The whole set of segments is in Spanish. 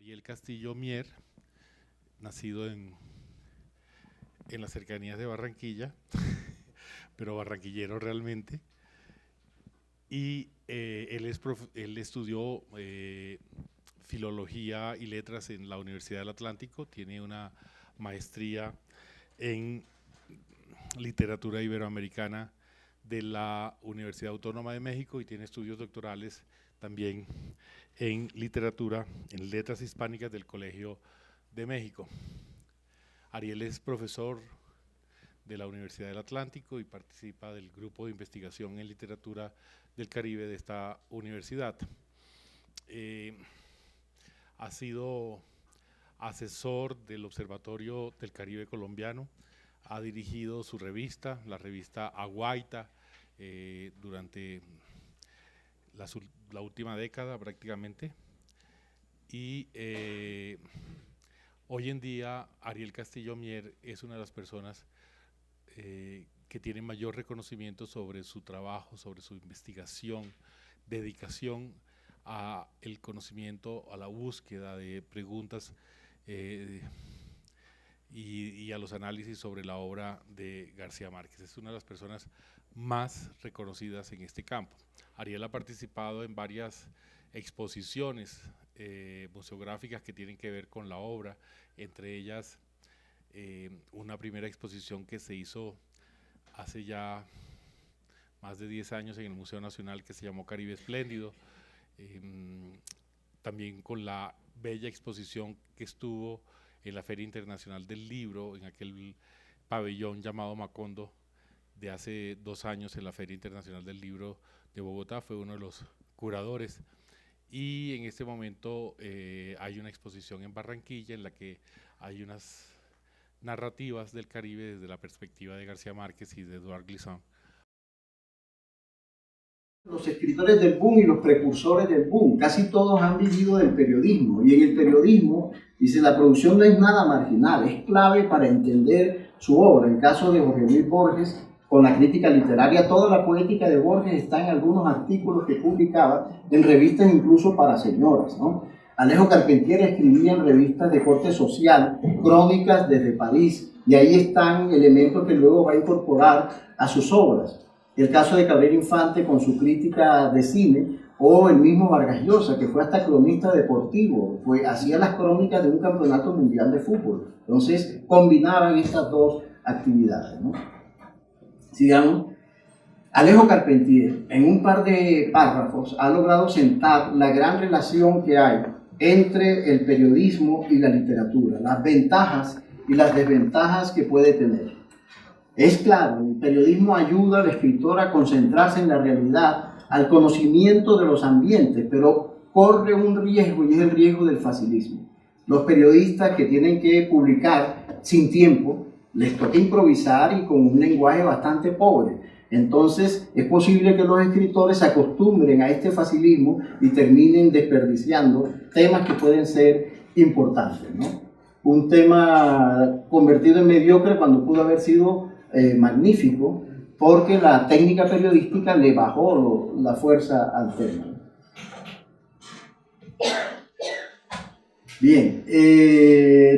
Ariel Castillo Mier, nacido en las cercanías de Barranquilla, pero barranquillero realmente, y él estudió Filología y Letras en la Universidad del Atlántico, tiene una maestría en Literatura Iberoamericana de la Universidad Autónoma de México y tiene estudios doctorales también en literatura, en letras hispánicas del Colegio de México. Ariel es profesor de la Universidad del Atlántico y participa del grupo de investigación en literatura del Caribe de esta universidad. Ha sido asesor del Observatorio del Caribe Colombiano, ha dirigido su revista, la revista Aguaita, durante la última década prácticamente, y hoy en día Ariel Castillo Mier es una de las personas que tiene mayor reconocimiento sobre su trabajo, sobre su investigación, dedicación a el conocimiento, a la búsqueda de preguntas y a los análisis sobre la obra de García Márquez. Es una de las personas más reconocidas en este campo. Ariel ha participado en varias exposiciones museográficas que tienen que ver con la obra, entre ellas una primera exposición que se hizo hace ya más de 10 años en el Museo Nacional que se llamó Caribe Espléndido, también con la bella exposición que estuvo en la Feria Internacional del Libro, en aquel pabellón llamado Macondo, de hace 2 años en la Feria Internacional del Libro de Bogotá, fue uno de los curadores. Y en este momento hay una exposición en Barranquilla en la que hay unas narrativas del Caribe desde la perspectiva de García Márquez y de Edouard Glissant. Los escritores del boom y los precursores del boom, casi todos han vivido del periodismo, y en el periodismo, dice, la producción no es nada marginal, es clave para entender su obra. El caso de Jorge Luis Borges, con la crítica literaria, toda la poética de Borges está en algunos artículos que publicaba en revistas incluso para señoras, ¿no? Alejo Carpentier escribía en revistas de corte social, crónicas desde París, y ahí están elementos que luego va a incorporar a sus obras. El caso de Cabrera Infante con su crítica de cine, o el mismo Vargas Llosa, que fue hasta cronista deportivo, hacía las crónicas de un campeonato mundial de fútbol. Entonces combinaban estas dos actividades, ¿no? Sigamos. Alejo Carpentier, en un par de párrafos, ha logrado sentar la gran relación que hay entre el periodismo y la literatura, las ventajas y las desventajas que puede tener. Es claro, el periodismo ayuda al escritor a concentrarse en la realidad, al conocimiento de los ambientes, pero corre un riesgo, y es el riesgo del facilismo. Los periodistas que tienen que publicar sin tiempo, les toca improvisar y con un lenguaje bastante pobre. Entonces es posible que los escritores se acostumbren a este facilismo y terminen desperdiciando temas que pueden ser importantes, ¿no? Un tema convertido en mediocre cuando pudo haber sido magnífico, porque la técnica periodística le bajó la fuerza al tema. Bien,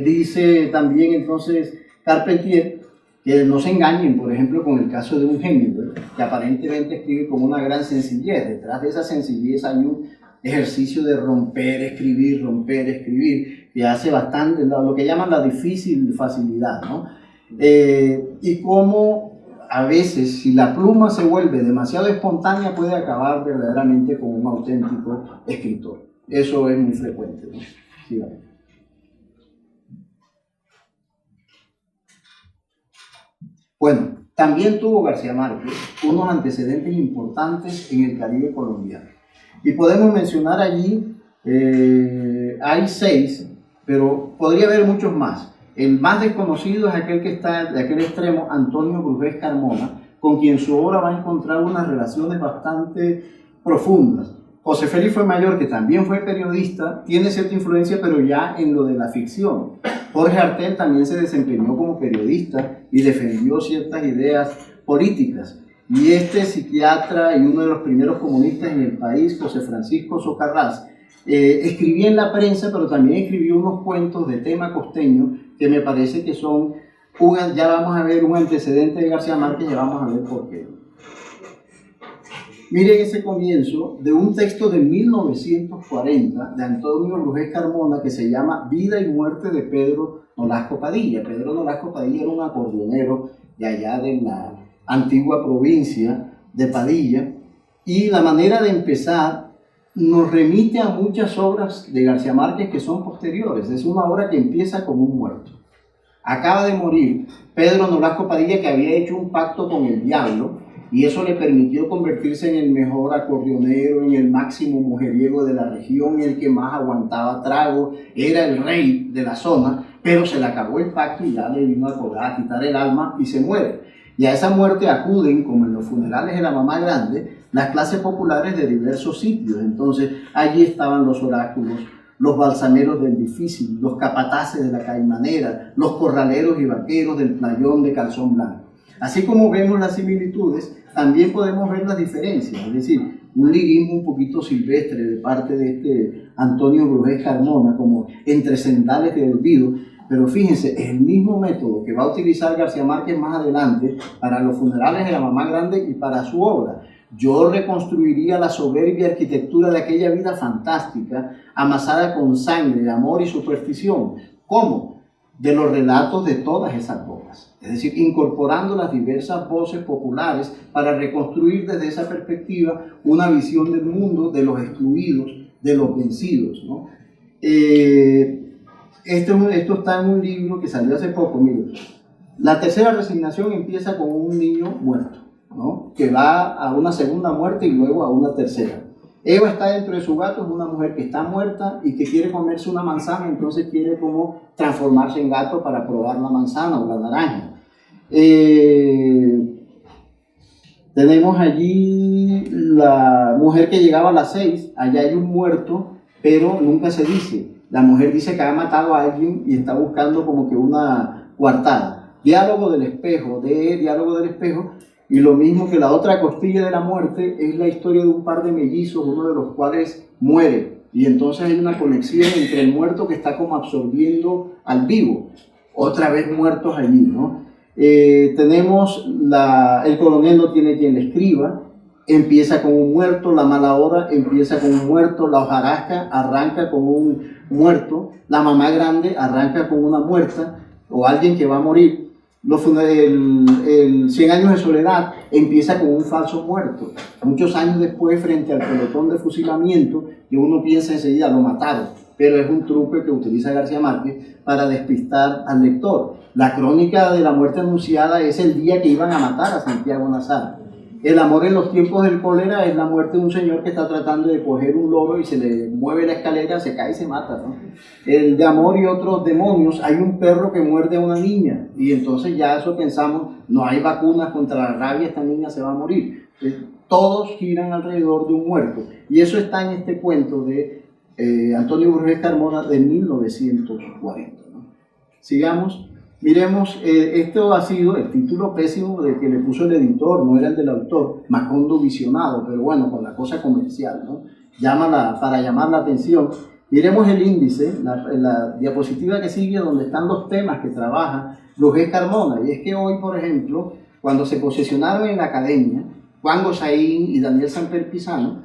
dice también entonces Carpentier que no se engañen, por ejemplo, con el caso de un Hemingway, que aparentemente escribe con una gran sencillez. Detrás de esa sencillez hay un ejercicio de romper, escribir, que hace bastante, lo que llaman la difícil facilidad, ¿no? Y cómo a veces, si la pluma se vuelve demasiado espontánea, puede acabar verdaderamente con un auténtico escritor. Eso es muy frecuente, ¿no? Sí, vale. Bueno, también tuvo García Márquez unos antecedentes importantes en el Caribe colombiano. Y podemos mencionar allí, hay 6, pero podría haber muchos más. El más desconocido es aquel que está de aquel extremo, Antonio Brujés Carmona, con quien su obra va a encontrar unas relaciones bastante profundas. José Félix Mayor, que también fue periodista, tiene cierta influencia, pero ya en lo de la ficción. Jorge Artel también se desempeñó como periodista y defendió ciertas ideas políticas. Y este psiquiatra y uno de los primeros comunistas en el país, José Francisco Socarrás, Escribí en la prensa, pero también escribí unos cuentos de tema costeño que me parece que son, ya vamos a ver un antecedente de García Márquez, ya vamos a ver por qué. Miren ese comienzo de un texto de 1940 de Antonio Brujés Carmona que se llama Vida y muerte de Pedro Nolasco Padilla. Pedro Nolasco Padilla era un acordeonero de allá de la antigua provincia de Padilla, y la manera de empezar nos remite a muchas obras de García Márquez que son posteriores. Es una obra que empieza como un muerto. Acaba de morir Pedro Nolasco Padilla, que había hecho un pacto con el diablo, y eso le permitió convertirse en el mejor acordeonero, en el máximo mujeriego de la región, el que más aguantaba trago, era el rey de la zona, pero se le acabó el pacto y ya le vino a cobrar, a quitar el alma y se muere. Y a esa muerte acuden, como en los funerales de la mamá grande, las clases populares de diversos sitios. Entonces allí estaban los oráculos, los balsameros del difícil, los capataces de la caimanera, los corraleros y vaqueros del playón de calzón blanco. Así como vemos las similitudes, también podemos ver las diferencias, es decir, un liguismo un poquito silvestre de parte de este Antonio Brujés Carmona, como entre sendales de olvido, pero fíjense, es el mismo método que va a utilizar García Márquez más adelante para los funerales de la mamá grande y para su obra. Yo reconstruiría la soberbia arquitectura de aquella vida fantástica, amasada con sangre, amor y superstición. ¿Cómo? De los relatos de todas esas voces, es decir, incorporando las diversas voces populares para reconstruir desde esa perspectiva una visión del mundo, de los excluidos, de los vencidos, ¿no? Esto está en un libro que salió hace poco. Miren, la tercera resignación empieza con un niño muerto, ¿no? Que va a una segunda muerte y luego a una tercera. Eva está dentro de su gato, es una mujer que está muerta y que quiere comerse una manzana, entonces quiere como transformarse en gato para probar la manzana o la naranja. Tenemos allí la mujer que llegaba a las 6, allá hay un muerto, pero nunca se dice. La mujer dice que ha matado a alguien y está buscando como que una coartada. Diálogo del espejo, y lo mismo que la otra costilla de la muerte es la historia de un par de mellizos, uno de los cuales muere. Y entonces hay una conexión entre el muerto que está como absorbiendo al vivo. Otra vez muertos allí, ¿no? Tenemos el coronel no tiene quien le escriba, empieza con un muerto, la mala hora empieza con un muerto, la hojarasca arranca con un muerto, la mamá grande arranca con una muerta o alguien que va a morir. El 100 años de soledad empieza con un falso muerto. Muchos años después, frente al pelotón de fusilamiento, y uno piensa enseguida, lo mataron. Pero es un truco que utiliza García Márquez para despistar al lector. La crónica de la muerte anunciada es el día que iban a matar a Santiago Nazar. El amor en los tiempos del cólera es la muerte de un señor que está tratando de coger un loro y se le mueve la escalera, se cae y se mata, ¿no? El de amor y otros demonios, hay un perro que muerde a una niña y entonces ya eso pensamos, no hay vacunas contra la rabia, esta niña se va a morir. Todos giran alrededor de un muerto y eso está en este cuento de Antonio Brujés Carmona de 1940, ¿no? Sigamos. Miremos, esto ha sido el título pésimo de que le puso el editor, no era el del autor, Macondo visionado, pero bueno, con la cosa comercial, ¿no? Para llamar la atención. Miremos el índice, la diapositiva que sigue, donde están los temas que trabaja Brujés Carmona. Y es que hoy, por ejemplo, cuando se posesionaron en la academia, Juan Gosaín y Daniel Samper Pisano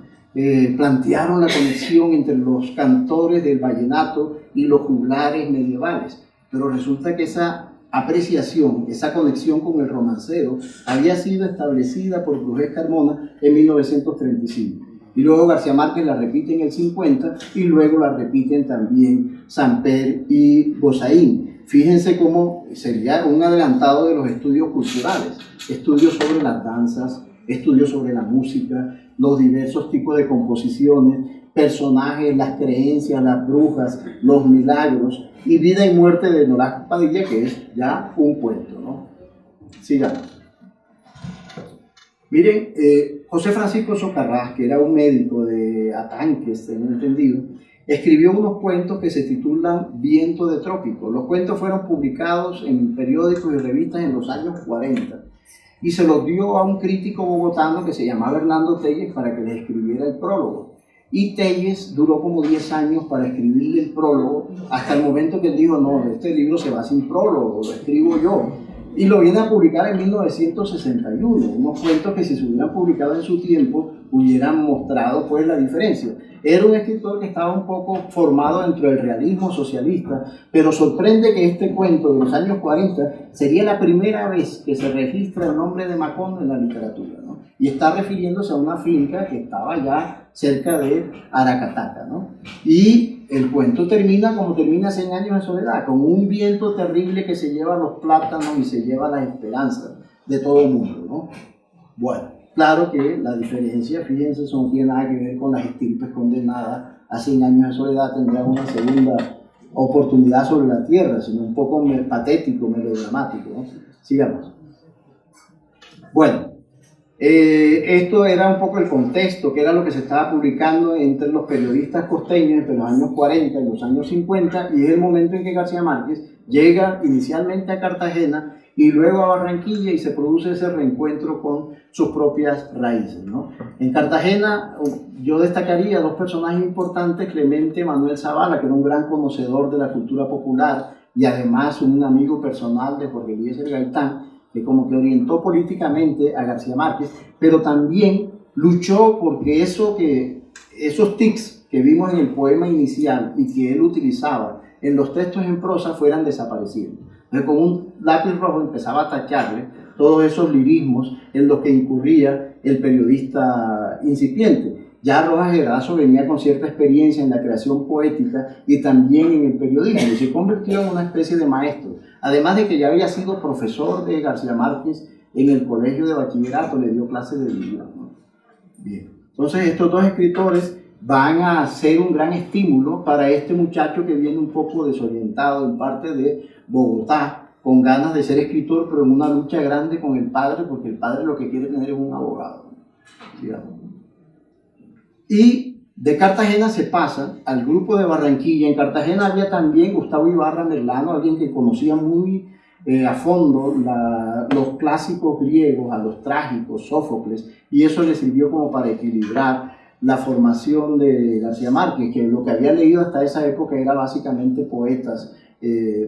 plantearon la conexión entre los cantores del vallenato y los juglares medievales. Pero resulta que esa apreciación, esa conexión con el romancero, había sido establecida por Brujés Carmona en 1935. Y luego García Márquez la repite en el 50 y luego la repiten también Samper y Gosaín. Fíjense cómo sería un adelantado de los estudios culturales, estudios sobre las danzas, estudios sobre la música, los diversos tipos de composiciones, personajes, las creencias, las brujas, los milagros y vida y muerte de Nolasco Padilla, que es ya un cuento, ¿no? Sigamos. Miren, José Francisco Socarrás, que era un médico de Atanques, tengo entendido, escribió unos cuentos que se titulan Viento de Trópico. Los cuentos fueron publicados en periódicos y revistas en los años 40 y se los dio a un crítico bogotano que se llamaba Hernando Telles para que les escribiera el prólogo. Y Telles duró como 10 años para escribirle el prólogo, hasta el momento que él dijo, no, este libro se va sin prólogo, lo escribo yo. Y lo viene a publicar en 1961, unos cuentos que si se hubieran publicado en su tiempo hubieran mostrado pues la diferencia. Era un escritor que estaba un poco formado dentro del realismo socialista, pero sorprende que este cuento de los años 40 sería la primera vez que se registra el nombre de Macondo en la literatura, ¿no? Y está refiriéndose a una finca que estaba ya cerca de Aracataca, ¿no? Y el cuento termina como termina 100 años de soledad, con un viento terrible que se lleva los plátanos y se lleva las esperanzas de todo el mundo, ¿no? Bueno, claro que la diferencia, fíjense, eso no tiene nada que ver con las estirpes condenadas a 100 años de soledad, tendrán una segunda oportunidad sobre la tierra, sino un poco patético, melodramático, ¿no? Sigamos. Bueno. Esto era un poco el contexto, que era lo que se estaba publicando entre los periodistas costeños entre los años 40 y los años 50, y es el momento en que García Márquez llega inicialmente a Cartagena y luego a Barranquilla y se produce ese reencuentro con sus propias raíces, ¿no? En Cartagena yo destacaría dos personajes importantes, Clemente Manuel Zavala, que era un gran conocedor de la cultura popular y además un amigo personal de Jorge Eliezer Gaitán, que como que orientó políticamente a García Márquez, pero también luchó porque esos tics que vimos en el poema inicial y que él utilizaba en los textos en prosa fueran desapareciendo. Entonces, con un lápiz rojo empezaba a tacharle todos esos lirismos en los que incurría el periodista incipiente. Ya Rojas Erazo venía con cierta experiencia en la creación poética y también en el periodismo, y se convirtió en una especie de maestro. Además de que ya había sido profesor de García Márquez en el colegio de bachillerato, le dio clases de libro, ¿no? Bien. Entonces estos dos escritores van a ser un gran estímulo para este muchacho que viene un poco desorientado en parte de Bogotá, con ganas de ser escritor, pero en una lucha grande con el padre, porque el padre lo que quiere tener es un abogado, digamos. Y de Cartagena se pasa al grupo de Barranquilla. En Cartagena había también Gustavo Ibarra Merlano, alguien que conocía muy a fondo los clásicos griegos, a los trágicos, Sófocles, y eso le sirvió como para equilibrar la formación de García Márquez, que lo que había leído hasta esa época era básicamente poetas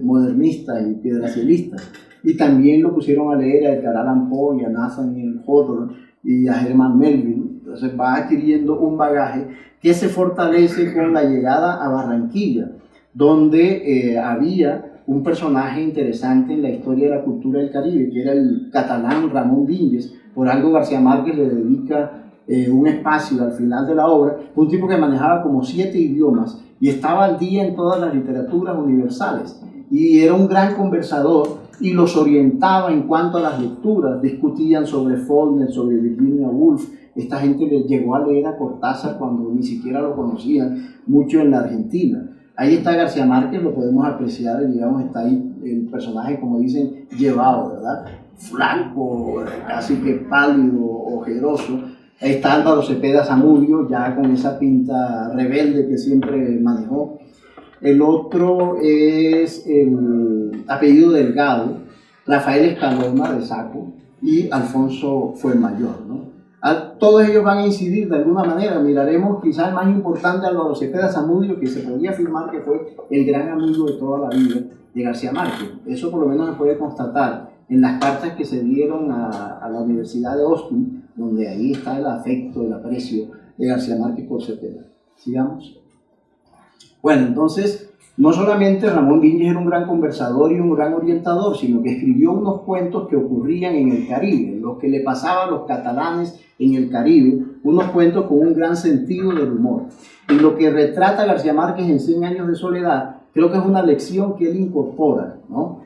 modernistas y piedracielistas. Y también lo pusieron a leer a Edgar Allan Poe y a Nathaniel Hawthorne y a Herman Melville. Entonces va adquiriendo un bagaje que se fortalece con la llegada a Barranquilla, donde había un personaje interesante en la historia de la cultura del Caribe, que era el catalán Ramón Vinges. Por algo García Márquez le dedica un espacio al final de la obra, un tipo que manejaba como 7 idiomas y estaba al día en todas las literaturas universales, y era un gran conversador y los orientaba en cuanto a las lecturas. Discutían sobre Faulkner, sobre Virginia Woolf. Esta gente le llegó a leer a Cortázar cuando ni siquiera lo conocían, mucho en la Argentina. Ahí está García Márquez, lo podemos apreciar, digamos, está ahí el personaje, como dicen, llevado, ¿verdad? Flaco, casi que pálido, ojeroso. Ahí está Álvaro Cepeda Zamudio, ya con esa pinta rebelde que siempre manejó. El otro es el apellido Delgado, Rafael Escalona de Saco y Alfonso Fuenmayor, ¿no? Todos ellos van a incidir de alguna manera. Miraremos quizás el más importante, Álvaro Cepeda Zamudio, que se podría afirmar que fue el gran amigo de toda la vida de García Márquez. Eso por lo menos se puede constatar en las cartas que se dieron a la Universidad de Austin, donde ahí está el afecto, el aprecio de García Márquez por Cepeda. Sigamos. Bueno, entonces, no solamente Ramón Vinges era un gran conversador y un gran orientador, sino que escribió unos cuentos que ocurrían en el Caribe, los que le pasaban a los catalanes en el Caribe, unos cuentos con un gran sentido del humor. Y lo que retrata García Márquez en 100 años de soledad, creo que es una lección que él incorpora, ¿no?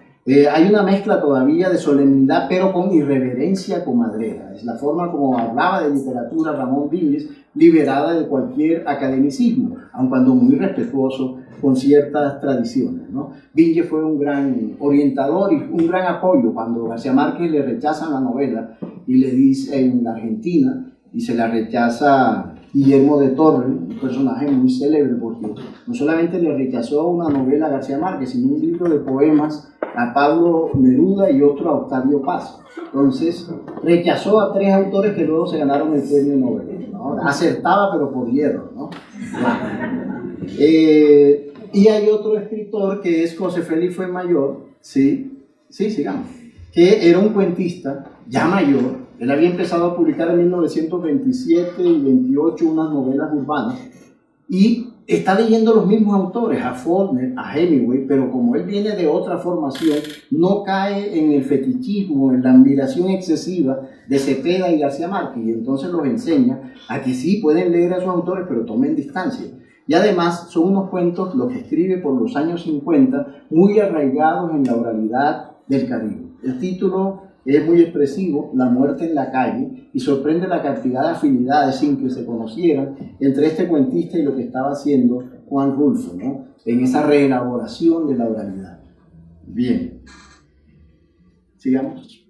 Hay una mezcla todavía de solemnidad, pero con irreverencia comadrera. Es la forma como hablaba de literatura Ramón Vinges, liberada de cualquier academicismo, aun cuando muy respetuoso con ciertas tradiciones, ¿no? Vinges fue un gran orientador y un gran apoyo cuando García Márquez le rechazan la novela y le dice en la Argentina, y se la rechaza Guillermo de Torres, un personaje muy célebre, porque no solamente le rechazó una novela a García Márquez, sino un libro de poemas a Pablo Neruda y otro a Octavio Paz. Entonces rechazó a 3 autores que luego se ganaron el premio Nobel, ¿no? Acertaba, pero por hierro, ¿no? Y hay otro escritor que es José Félix Fuenmayor, sí, sigamos, que era un cuentista ya mayor. Él había empezado a publicar en 1927 y 28 unas novelas urbanas y está leyendo los mismos autores, a Faulkner, a Hemingway, pero como él viene de otra formación, no cae en el fetichismo, en la admiración excesiva de Cepeda y García Márquez, y entonces los enseña a que sí pueden leer a esos autores, pero tomen distancia. Y además son unos cuentos, los que escribe por los años 50, muy arraigados en la oralidad del Caribe. El título es muy expresivo, La muerte en la calle, y sorprende la cantidad de afinidades sin que se conocieran entre este cuentista y lo que estaba haciendo Juan Rulfo, ¿no? En esa reelaboración de la oralidad. Bien, sigamos.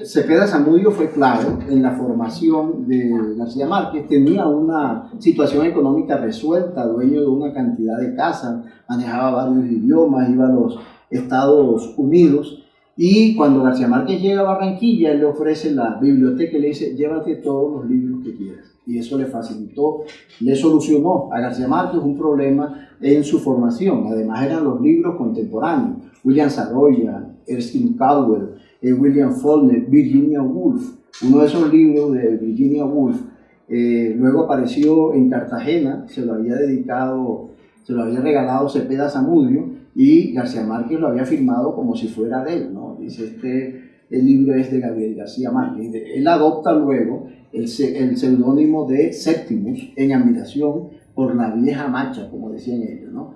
Cepeda Zamudio fue clave en la formación de García Márquez. Tenía una situación económica resuelta, dueño de una cantidad de casas, manejaba varios idiomas, iba a los Estados Unidos. Y cuando García Márquez llega a Barranquilla, él le ofrece la biblioteca y le dice, llévate todos los libros que quieras. Y eso le facilitó, le solucionó a García Márquez un problema en su formación. Además eran los libros contemporáneos. William Saroya, Erskine Caldwell, William Faulkner, Virginia Woolf. Uno de esos libros de Virginia Woolf luego apareció en Cartagena, se lo había regalado Cepeda Zamudio, y García Márquez lo había firmado como si fuera de él, ¿no? Dice, el libro es de Gabriel García Márquez. Él adopta luego el seudónimo de Septimus en admiración por la vieja macha, como decían ellos, ¿no?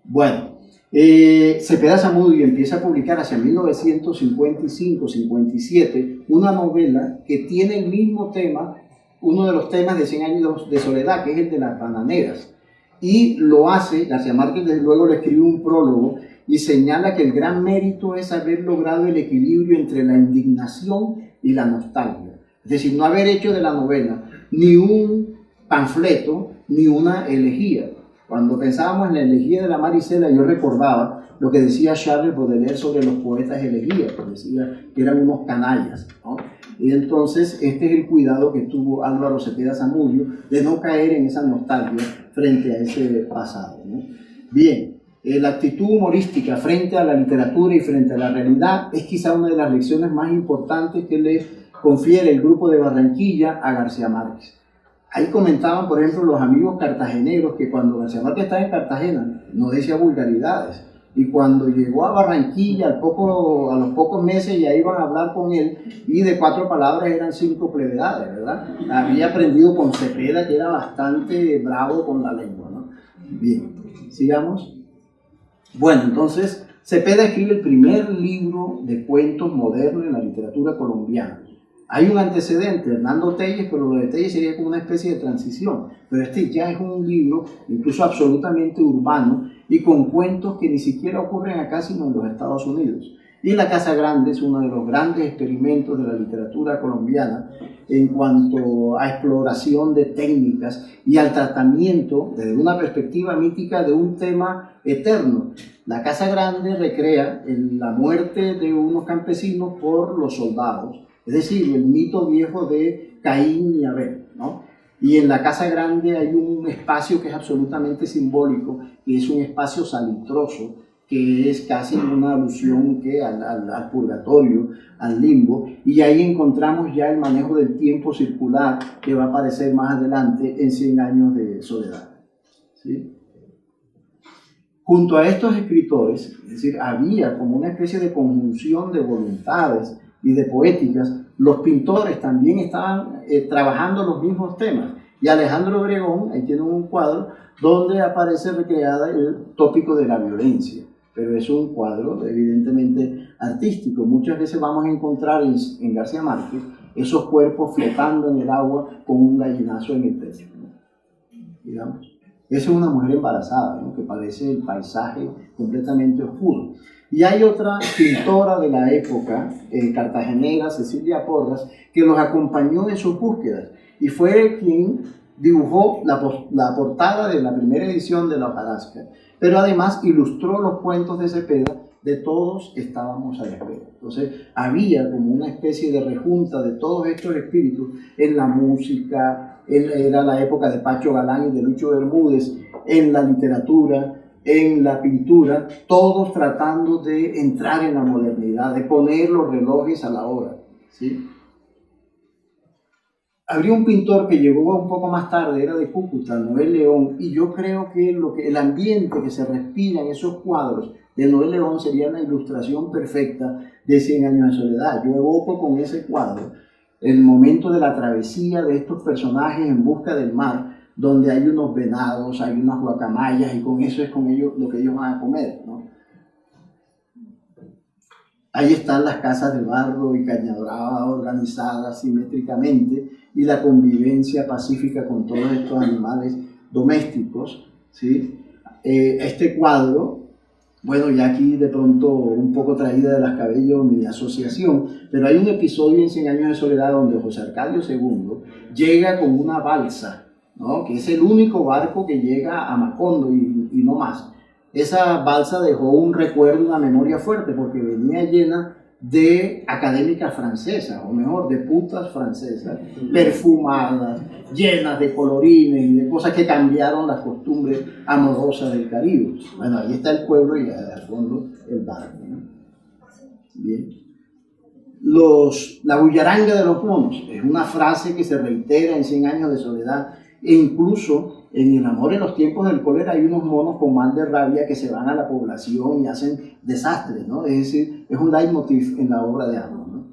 Bueno, Cepeda Zamudio empieza a publicar hacia 1955-57 una novela que tiene el mismo tema, uno de los temas de 100 años de soledad, que es el de las bananeras. Y lo hace, García Márquez luego le escribe un prólogo y señala que el gran mérito es haber logrado el equilibrio entre la indignación y la nostalgia. Es decir, no haber hecho de la novela ni un panfleto ni una elegía. Cuando pensábamos en la elegía de la Marisela, yo recordaba lo que decía Charles Baudelaire sobre los poetas elegías, que decía que eran unos canallas, ¿no? Y entonces este es el cuidado que tuvo Álvaro Cepeda Zamudio de no caer en esa nostalgia frente a ese pasado, ¿no? Bien, la actitud humorística frente a la literatura y frente a la realidad es quizá una de las lecciones más importantes que le confiere el grupo de Barranquilla a García Márquez. Ahí comentaban, por ejemplo, los amigos cartageneros que cuando García Márquez estaba en Cartagena no decía vulgaridades. Y cuando llegó a Barranquilla, a los pocos meses ya iban a hablar con él y de 4 palabras eran 5 plevedades, ¿verdad? Había aprendido con Cepeda, que era bastante bravo con la lengua, ¿no? Bien, sigamos. Bueno, entonces Cepeda escribe el primer libro de cuentos modernos en la literatura colombiana. Hay un antecedente, Hernando Telles, pero lo de Telles sería como una especie de transición. Pero este ya es un libro, incluso absolutamente urbano, y con cuentos que ni siquiera ocurren acá, sino en los Estados Unidos. Y La Casa Grande es uno de los grandes experimentos de la literatura colombiana en cuanto a exploración de técnicas y al tratamiento, desde una perspectiva mítica, de un tema eterno. La Casa Grande recrea la muerte de unos campesinos por los soldados, es decir, el mito viejo de Caín y Abel, ¿no? Y en la Casa Grande hay un espacio que es absolutamente simbólico, que es un espacio salitroso, que es casi una alusión al purgatorio, al limbo, y ahí encontramos ya el manejo del tiempo circular que va a aparecer más adelante en 100 años de soledad, ¿sí? Junto a estos escritores, es decir, había como una especie de conjunción de voluntades y de poéticas. Los pintores también estaban trabajando los mismos temas. Y Alejandro Obregón, ahí tiene un cuadro donde aparece recreada el tópico de la violencia. Pero es un cuadro evidentemente artístico. Muchas veces vamos a encontrar en García Márquez esos cuerpos flotando en el agua con un gallinazo en el pecho, ¿no? Digamos. Esa es una mujer embarazada, ¿no? Que parece el paisaje completamente oscuro. Y hay otra pintora de la época, cartagenera, Cecilia Porras, que los acompañó en sus búsquedas y fue quien dibujó la portada de la primera edición de La Hojarasca, pero además ilustró los cuentos de Cepeda de todos estábamos a la espera. Entonces había como una especie de rejunta de todos estos espíritus en la música, era la época de Pacho Galán y de Lucho Bermúdez, en la literatura, en la pintura, todos tratando de entrar en la modernidad, de poner los relojes a la hora, ¿sí? Habría un pintor que llegó un poco más tarde, era de Cúcuta, Noel León, y yo creo que el ambiente que se respira en esos cuadros de Noel León sería la ilustración perfecta de 100 años de soledad. Yo evoco con ese cuadro el momento de la travesía de estos personajes en busca del mar, donde hay unos venados, hay unas guacamayas, y con eso es con ellos lo que ellos van a comer, ¿no? Ahí están las casas de barro y cañabrava organizadas simétricamente y la convivencia pacífica con todos estos animales domésticos, ¿sí? Este cuadro, bueno, ya aquí de pronto un poco traída de las cabellos mi asociación, pero hay un episodio en 100 años de soledad donde José Arcadio II llega con una balsa, ¿no? Que es el único barco que llega a Macondo y no más. Esa balsa dejó un recuerdo, una memoria fuerte, porque venía llena de académicas francesas, o mejor, de putas francesas, perfumadas, llenas de colorines y de cosas que cambiaron las costumbres amorosas del Caribe. Bueno, ahí está el pueblo y al fondo el barco, ¿no? Bien. La bullaranga de los monos es una frase que se reitera en 100 años de soledad, e incluso en El amor en los tiempos del cólera hay unos monos con mal de rabia que se van a la población y hacen desastres, ¿no? Es decir, es un leitmotiv en la obra de Arnold, ¿no?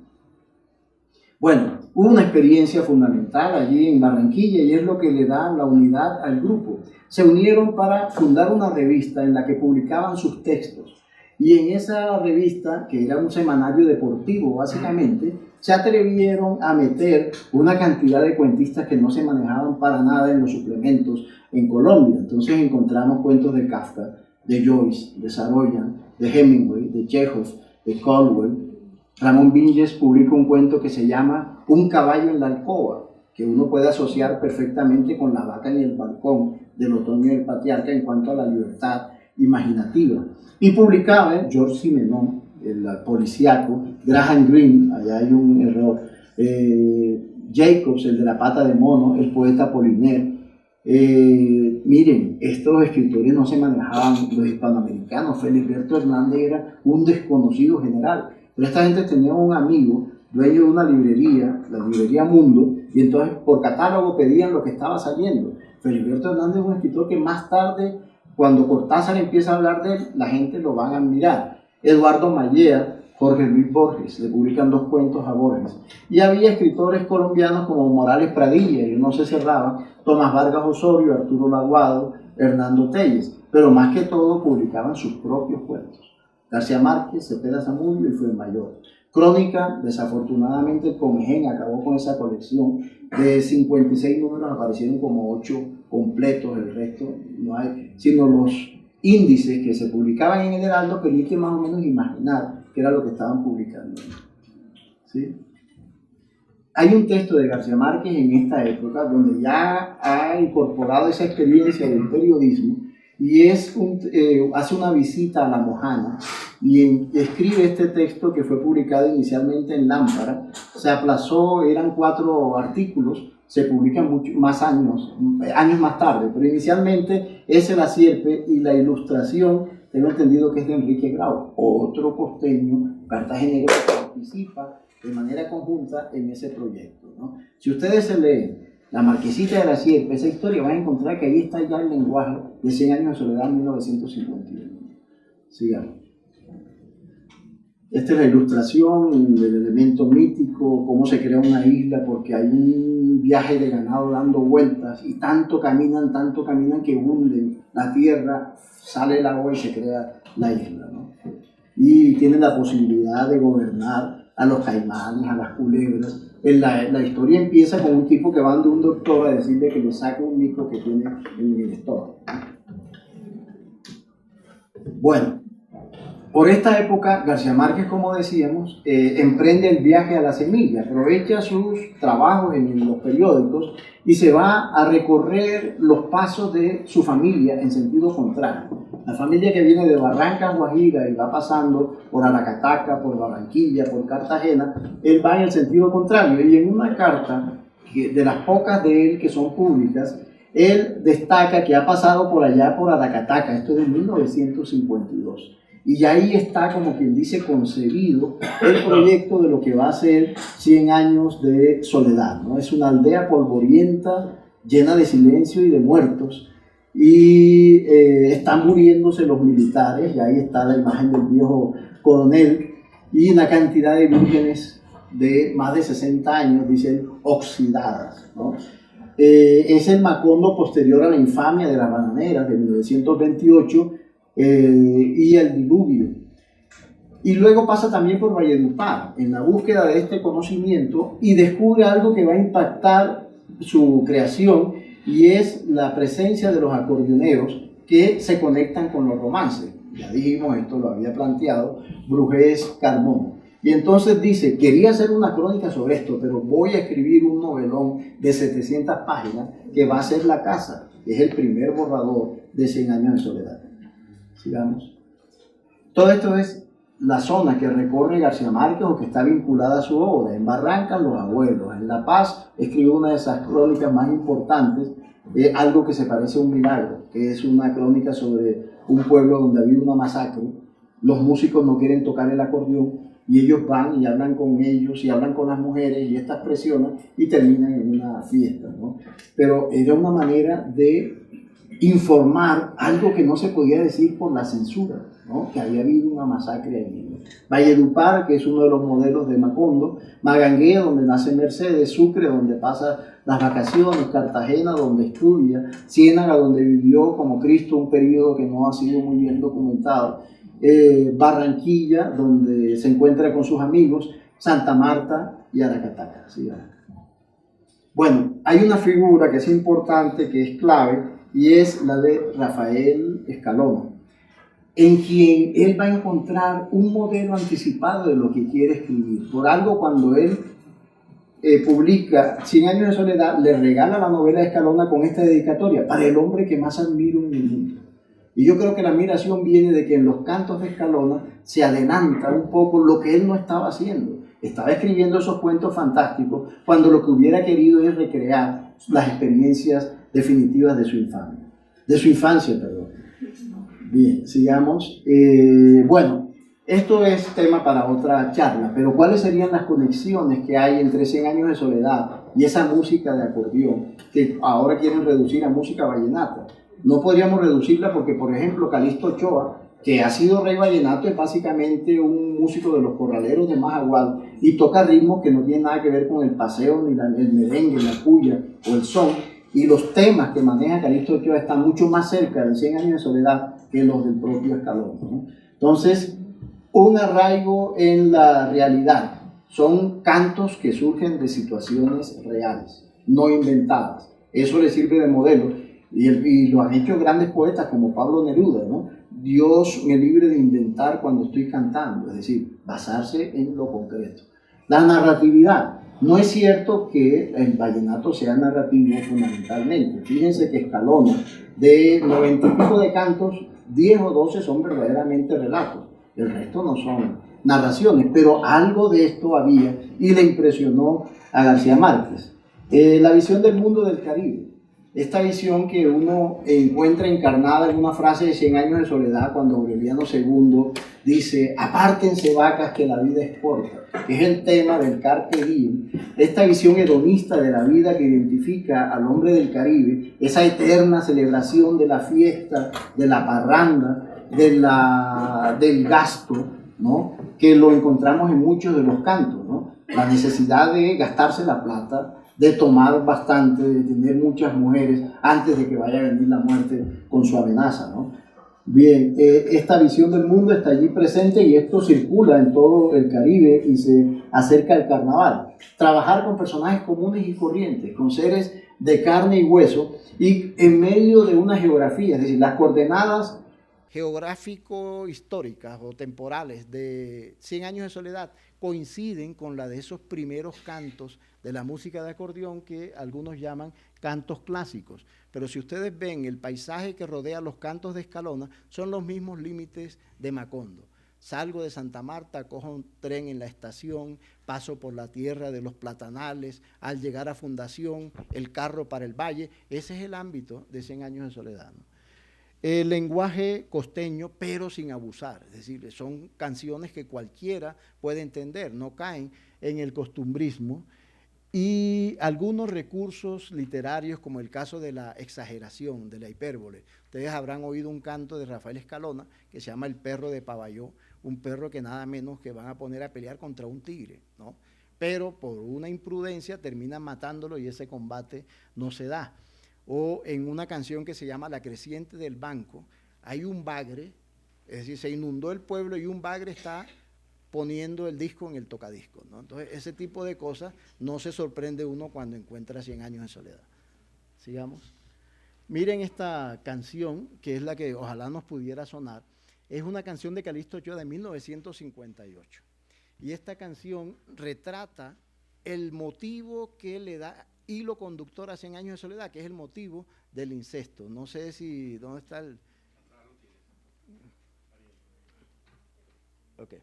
Bueno, hubo una experiencia fundamental allí en Barranquilla y es lo que le da la unidad al grupo. Se unieron para fundar una revista en la que publicaban sus textos. Y en esa revista, que era un semanario deportivo básicamente, se atrevieron a meter una cantidad de cuentistas que no se manejaban para nada en los suplementos en Colombia. Entonces encontramos cuentos de Kafka, de Joyce, de Saroyan, de Hemingway, de Chekhov, de Caldwell. Ramón Vinges publica un cuento que se llama Un caballo en la alcoba, que uno puede asociar perfectamente con La vaca en el balcón del Otoño del Patriarca en cuanto a la libertad imaginativa. Y publicaba George Simenon, el policíaco, Graham Greene, allá hay un error, Jacobs, el de la pata de mono, el poeta Apollinaire. Miren, estos escritores no se manejaban, los hispanoamericanos. Feliberto Hernández era un desconocido general, pero esta gente tenía un amigo, dueño de una librería, la librería Mundo, y entonces por catálogo pedían lo que estaba saliendo. Feliberto Hernández es un escritor que más tarde, cuando Cortázar empieza a hablar de él, la gente lo van a admirar. Eduardo Mallea, Jorge Luis Borges, le publican 2 cuentos a Borges. Y había escritores colombianos como Morales Pradilla, y no se cerraban, Tomás Vargas Osorio, Arturo Laguado, Hernando Telles, pero más que todo publicaban sus propios cuentos. García Márquez, Cepeda Zamudio y Fuenmayor. Crónica, desafortunadamente el Comején acabó con esa colección. De 56 números aparecieron como 8 completos, el resto no hay, sino los índices que se publicaban en el Heraldo permiten más o menos imaginar qué era lo que estaban publicando, ¿sí? Hay un texto de García Márquez en esta época donde ya ha incorporado esa experiencia del periodismo y hace una visita a La Mojana y escribe este texto que fue publicado inicialmente en Lámpara. Se aplazó, eran 4 artículos, se publican más años más tarde, pero inicialmente es La Sierpe y la ilustración, tengo entendido que es de Enrique Grau, otro costeño cartagenero que participa de manera conjunta en ese proyecto, ¿no? Si ustedes se leen La Marquesita de la Sierpe, esa historia, van a encontrar que ahí está ya el lenguaje de 100 años de soledad en 1951. Sigamos. Esta es la ilustración del elemento mítico, cómo se crea una isla, porque hay un viaje de ganado dando vueltas y tanto caminan que hunden la tierra, sale el agua y se crea la isla, ¿no? Y tienen la posibilidad de gobernar a los caimanes, a las culebras. La historia empieza con un tipo que va de un doctor a decirle que le saque un micro que tiene en el estómago. Bueno, por esta época, García Márquez, como decíamos, emprende el viaje a la semilla, aprovecha sus trabajos en los periódicos y se va a recorrer los pasos de su familia en sentido contrario. La familia que viene de Barrancas, Guajira, y va pasando por Aracataca, por Barranquilla, por Cartagena, él va en el sentido contrario. Y en una carta, de las pocas de él que son públicas, él destaca que ha pasado por allá por Aracataca, esto es de 1952. Y ahí está, como quien dice, concebido el proyecto de lo que va a ser 100 años de soledad, ¿no? Es una aldea polvorienta, llena de silencio y de muertos, y están muriéndose los militares, y ahí está la imagen del viejo coronel, y una cantidad de vírgenes de más de 60 años, dicen, oxidadas, ¿no? Es el Macondo posterior a la infamia de las bananeras de 1928, y el diluvio. Y luego pasa también por Valledupar, en la búsqueda de este conocimiento, y descubre algo que va a impactar su creación, y es la presencia de los acordeoneros que se conectan con los romances. Ya dijimos, esto lo había planteado Brujés Carmón. Y entonces dice, quería hacer una crónica sobre esto, pero voy a escribir un novelón de 700 páginas que va a ser La Casa, que es el primer borrador de 100 años de soledad. Sigamos. Todo esto es la zona que recorre García Márquez o que está vinculada a su obra. En Barrancas, Los Abuelos. En La Paz escribió una de esas crónicas más importantes, algo que se parece a un milagro, que es una crónica sobre un pueblo donde ha habido una masacre. Los músicos no quieren tocar el acordeón y ellos van y hablan con ellos y hablan con las mujeres y estas presionan y terminan en una fiesta, ¿no? Pero era una manera de informar algo que no se podía decir por la censura, ¿no? Que había habido una masacre allí. Valledupar, que es uno de los modelos de Macondo, Magangué, donde nace Mercedes, Sucre, donde pasa las vacaciones, Cartagena, donde estudia, Ciénaga, donde vivió como Cristo un periodo que no ha sido muy bien documentado, Barranquilla, donde se encuentra con sus amigos, Santa Marta y Aracataca. ¿Sí? Bueno, hay una figura que es importante, que es clave, y es la de Rafael Escalona, en quien él va a encontrar un modelo anticipado de lo que quiere escribir. Por algo, cuando él publica 100 años de soledad, le regala la novela de Escalona con esta dedicatoria: para el hombre que más admiro en el mundo. Y yo creo que la admiración viene de que en los cantos de Escalona se adelanta un poco lo que él no estaba haciendo. Estaba escribiendo esos cuentos fantásticos cuando lo que hubiera querido es recrear las experiencias definitivas de su infancia, perdón. Bien, sigamos. Bueno, esto es tema para otra charla, pero ¿cuáles serían las conexiones que hay entre 100 años de soledad y esa música de acordeón que ahora quieren reducir a música vallenata? No podríamos reducirla porque, por ejemplo, Calixto Ochoa, que ha sido rey vallenato, es básicamente un músico de los corraleros de Majagual y toca ritmos que no tienen nada que ver con el paseo, ni el merengue, la puya o el son. Y los temas que maneja Calixto Ochoa están mucho más cerca de 100 años de soledad que los del propio Escalona, ¿no? Entonces, un arraigo en la realidad. Son cantos que surgen de situaciones reales, no inventadas. Eso le sirve de modelo. Y lo han hecho grandes poetas como Pablo Neruda, ¿no? Dios me libre de inventar cuando estoy cantando, es decir, basarse en lo concreto. La narratividad. No es cierto que el vallenato sea narrativo fundamentalmente. Fíjense que Escalona, de 90 y pico de cantos, 10 o 12 son verdaderamente relatos. El resto no son narraciones, pero algo de esto había y le impresionó a García Márquez. La visión del mundo del Caribe. Esta visión que uno encuentra encarnada en una frase de 100 años de soledad cuando Aureliano II dice: apártense vacas que la vida es corta, que es el tema del Carpe Diem. Esta visión hedonista de la vida que identifica al hombre del Caribe, esa eterna celebración de la fiesta, de la parranda, del gasto, ¿no? Que lo encontramos en muchos de los cantos, ¿no? La necesidad de gastarse la plata, de tomar bastante, de tener muchas mujeres antes de que vaya a venir la muerte con su amenaza, ¿no? Bien, esta visión del mundo está allí presente y esto circula en todo el Caribe y se acerca al carnaval. Trabajar con personajes comunes y corrientes, con seres de carne y hueso y en medio de una geografía, es decir, las coordenadas geográfico-históricas o temporales de 100 años de soledad coinciden con la de esos primeros cantos de la música de acordeón que algunos llaman cantos clásicos. Pero si ustedes ven el paisaje que rodea los cantos de Escalona, son los mismos límites de Macondo. Salgo de Santa Marta, cojo un tren en la estación, paso por la tierra de los platanales, al llegar a Fundación, el carro para el valle. Ese es el ámbito de 100 años de soledad, ¿no? El lenguaje costeño, pero sin abusar, es decir, son canciones que cualquiera puede entender, no caen en el costumbrismo, y algunos recursos literarios, como el caso de la exageración, de la hipérbole. Ustedes habrán oído un canto de Rafael Escalona que se llama El perro de Pavalló, un perro que nada menos que van a poner a pelear contra un tigre, ¿no? Pero por una imprudencia terminan matándolo y ese combate no se da. O en una canción que se llama La creciente del banco, hay un bagre, es decir, se inundó el pueblo y un bagre está poniendo el disco en el tocadiscos, ¿no? Entonces, ese tipo de cosas no se sorprende uno cuando encuentra 100 años de soledad. Sigamos. Miren esta canción, que es la que ojalá nos pudiera sonar. Es una canción de Calixto Ochoa de 1958. Y esta canción retrata el motivo que le da hilo conductor a 100 años de soledad, que es el motivo del incesto. No sé si, ¿dónde está el...? Ok.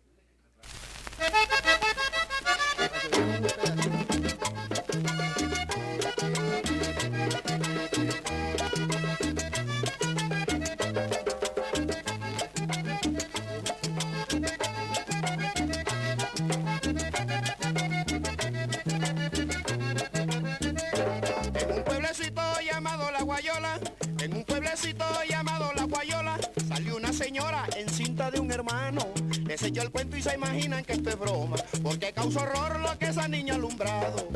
En un pueblecito llamado La Guayola, salió una señora encinta de un hermano. Les echó el cuento y se imaginan que esto es broma, porque causa horror lo que esa niña ha alumbrado.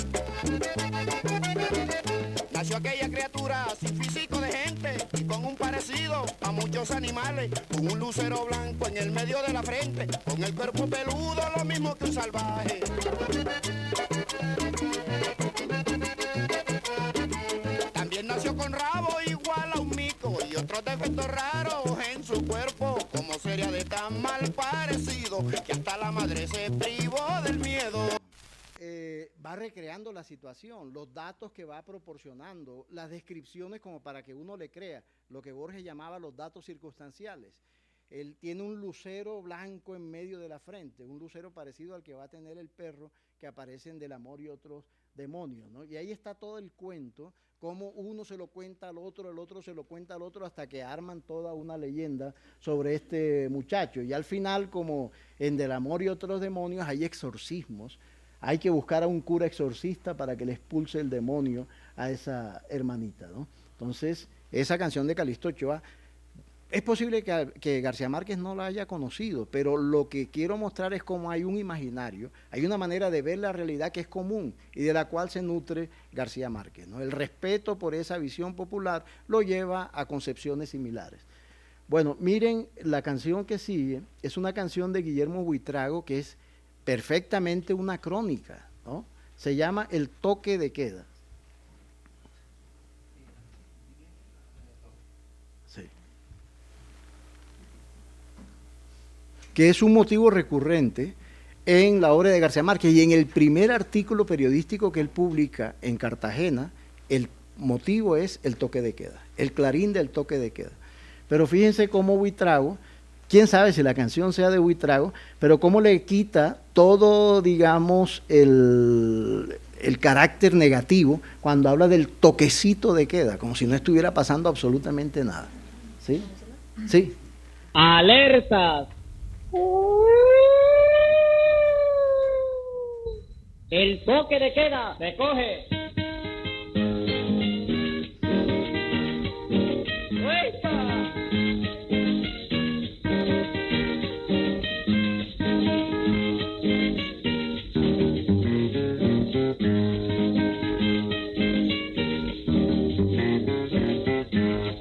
Nació aquella criatura sin físico de gente y con un parecido a muchos animales, con un lucero blanco en el medio de la frente, con el cuerpo peludo lo mismo que un salvaje. También nació con rabo igual a un mico y otros defectos raros en su cuerpo, como sería de tan mal parecido que hasta la madre se privó del miedo. Va recreando la situación, los datos que va proporcionando, las descripciones como para que uno le crea, lo que Borges llamaba los datos circunstanciales. Él tiene un lucero blanco en medio de la frente, un lucero parecido al que va a tener el perro que aparece en Del amor y otros demonios, ¿no? Y ahí está todo el cuento, cómo uno se lo cuenta al otro, el otro se lo cuenta al otro, hasta que arman toda una leyenda sobre este muchacho. Y al final, como en Del amor y otros demonios, hay exorcismos. Hay que buscar a un cura exorcista para que le expulse el demonio a esa hermanita, ¿no? Entonces, esa canción de Calixto Ochoa, es posible que García Márquez no la haya conocido, pero lo que quiero mostrar es cómo hay un imaginario, hay una manera de ver la realidad que es común y de la cual se nutre García Márquez, ¿no? El respeto por esa visión popular lo lleva a concepciones similares. Bueno, miren, la canción que sigue es una canción de Guillermo Buitrago que es perfectamente una crónica, ¿no? Se llama El toque de queda. Sí. Que es un motivo recurrente en la obra de García Márquez y en el primer artículo periodístico que él publica en Cartagena, el motivo es el toque de queda, el clarín del toque de queda. Pero fíjense cómo Buitrago, quién sabe si la canción sea de Buitrago, pero cómo le quita todo, digamos, el carácter negativo cuando habla del toquecito de queda, como si no estuviera pasando absolutamente nada. ¿Sí? Sí. ¡Alertas! El toque de queda se coge.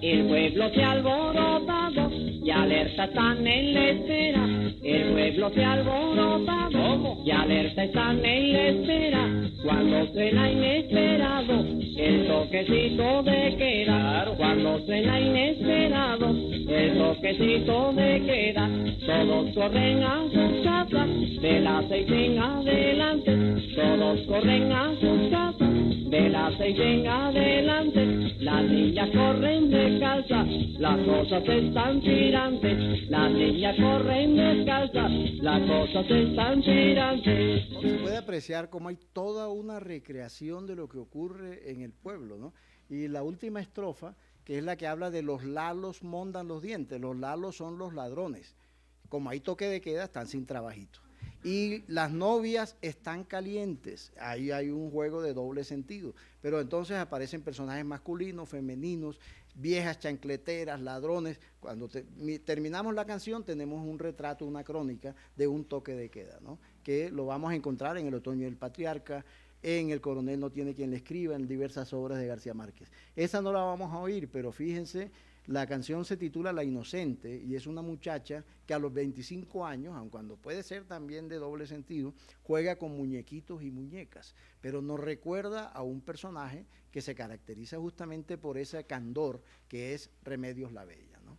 El pueblo se ha alborotado y alerta están en la espera. El pueblo se alborota, ¿cómo? Y alerta están en la espera, cuando suena inesperado, el toquecito de queda. Claro. Cuando suena inesperado, el toquecito de queda. Todos corren a sus casas, de las 6 en adelante. Todos corren a sus casas, de las 6 en adelante. Las niñas corren descalzas, las cosas están tirantes. Las niñas corren descalzas, las cosas están tirantes. Se puede apreciar cómo hay toda una recreación de lo que ocurre en el pueblo, ¿no? Y la última estrofa, que es la que habla de los lalos mondan los dientes. Los lalos son los ladrones. Como hay toque de queda, están sin trabajito. Y las novias están calientes. Ahí hay un juego de doble sentido. Pero entonces aparecen personajes masculinos, femeninos, viejas chancleteras, ladrones. Cuando terminamos la canción tenemos un retrato, una crónica de un toque de queda, ¿no? Que lo vamos a encontrar en El otoño del patriarca, en El coronel no tiene quien le escriba, en diversas obras de García Márquez. Esa no la vamos a oír, pero fíjense, la canción se titula La Inocente y es una muchacha que a los 25 años, aun cuando puede ser también de doble sentido, juega con muñequitos y muñecas, pero nos recuerda a un personaje que se caracteriza justamente por ese candor que es Remedios la Bella, ¿no?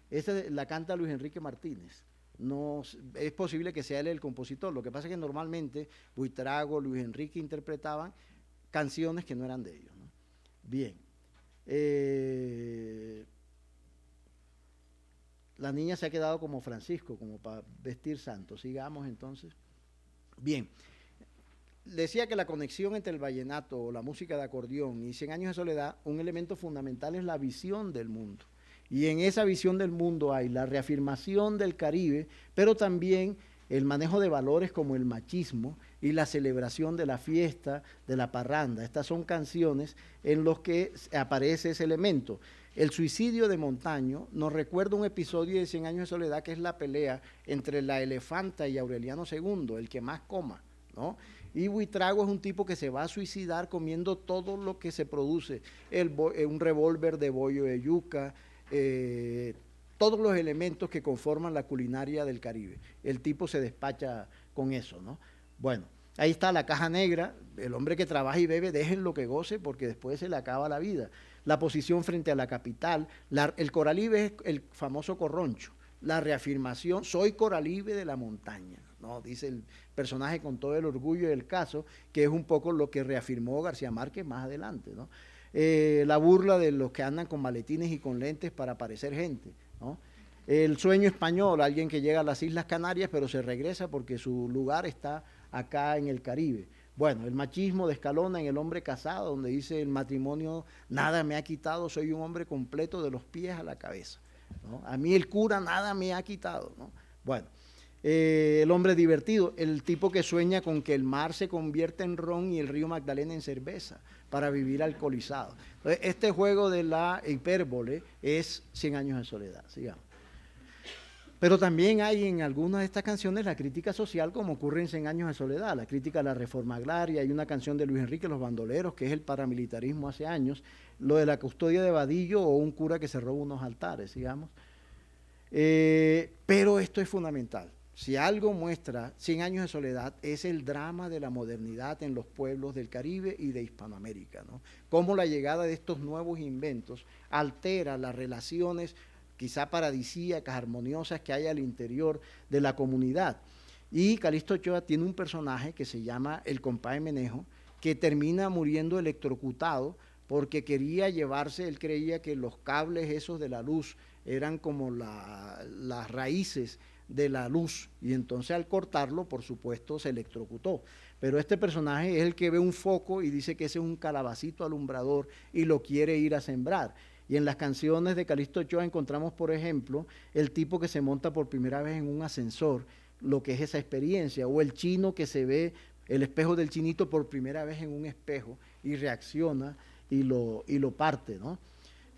Esa la canta Luis Enrique Martínez. No, es posible que sea él el compositor, lo que pasa es que normalmente Buitrago, Luis Enrique interpretaban canciones que no eran de ellos, ¿no? Bien. La niña se ha quedado como Francisco, como para vestir santo. Sigamos entonces. Bien. Decía que la conexión entre el vallenato o la música de acordeón y 100 años de soledad, un elemento fundamental es la visión del mundo. Y en esa visión del mundo hay la reafirmación del Caribe, pero también el manejo de valores como el machismo y la celebración de la fiesta, de la parranda. Estas son canciones en las que aparece ese elemento. El suicidio de Montaño nos recuerda un episodio de 100 años de soledad, que es la pelea entre la elefanta y Aureliano II, el que más coma, ¿no? Y Buitrago es un tipo que se va a suicidar comiendo todo lo que se produce, un revólver de bollo de yuca, todos los elementos que conforman la culinaria del Caribe. El tipo se despacha con eso, ¿no? Bueno, ahí está La Caja Negra, el hombre que trabaja y bebe, déjenlo que goce porque después se le acaba la vida. La posición frente a la capital, el Coralibe es el famoso corroncho, la reafirmación, soy Coralibe de la montaña, ¿no? Dice el personaje con todo el orgullo del caso, que es un poco lo que reafirmó García Márquez más adelante, ¿no? La burla de los que andan con maletines y con lentes para parecer gente, ¿no? El sueño español, alguien que llega a las Islas Canarias pero se regresa porque su lugar está acá en el Caribe. Bueno, el machismo de Escalona en El hombre casado, donde dice el matrimonio nada me ha quitado, soy un hombre completo de los pies a la cabeza, ¿no? A mí el cura nada me ha quitado, ¿no? Bueno, el hombre divertido, el tipo que sueña con que el mar se convierta en ron y el río Magdalena en cerveza para vivir alcoholizado. Entonces, este juego de la hipérbole es 100 años de soledad, sigamos. Pero también hay en algunas de estas canciones la crítica social, como ocurre en 100 años de soledad, la crítica a la reforma agraria. Hay una canción de Luis Enrique, Los Bandoleros, que es el paramilitarismo hace años, lo de la custodia de Vadillo o un cura que se roba unos altares, digamos. Pero esto es fundamental. Si algo muestra 100 años de soledad es el drama de la modernidad en los pueblos del Caribe y de Hispanoamérica, ¿no? Cómo la llegada de estos nuevos inventos altera las relaciones quizá paradisíacas, armoniosas que hay al interior de la comunidad. Y Calixto Ochoa tiene un personaje que se llama el compadre Menejo, que termina muriendo electrocutado porque quería llevarse, él creía que los cables esos de la luz eran como las raíces de la luz, y entonces al cortarlo, por supuesto, se electrocutó. Pero este personaje es el que ve un foco y dice que ese es un calabacito alumbrador y lo quiere ir a sembrar. Y en las canciones de Calixto Ochoa encontramos, por ejemplo, el tipo que se monta por primera vez en un ascensor, lo que es esa experiencia, o el chino que se ve el espejo del chinito por primera vez en un espejo y reacciona y lo parte, ¿no?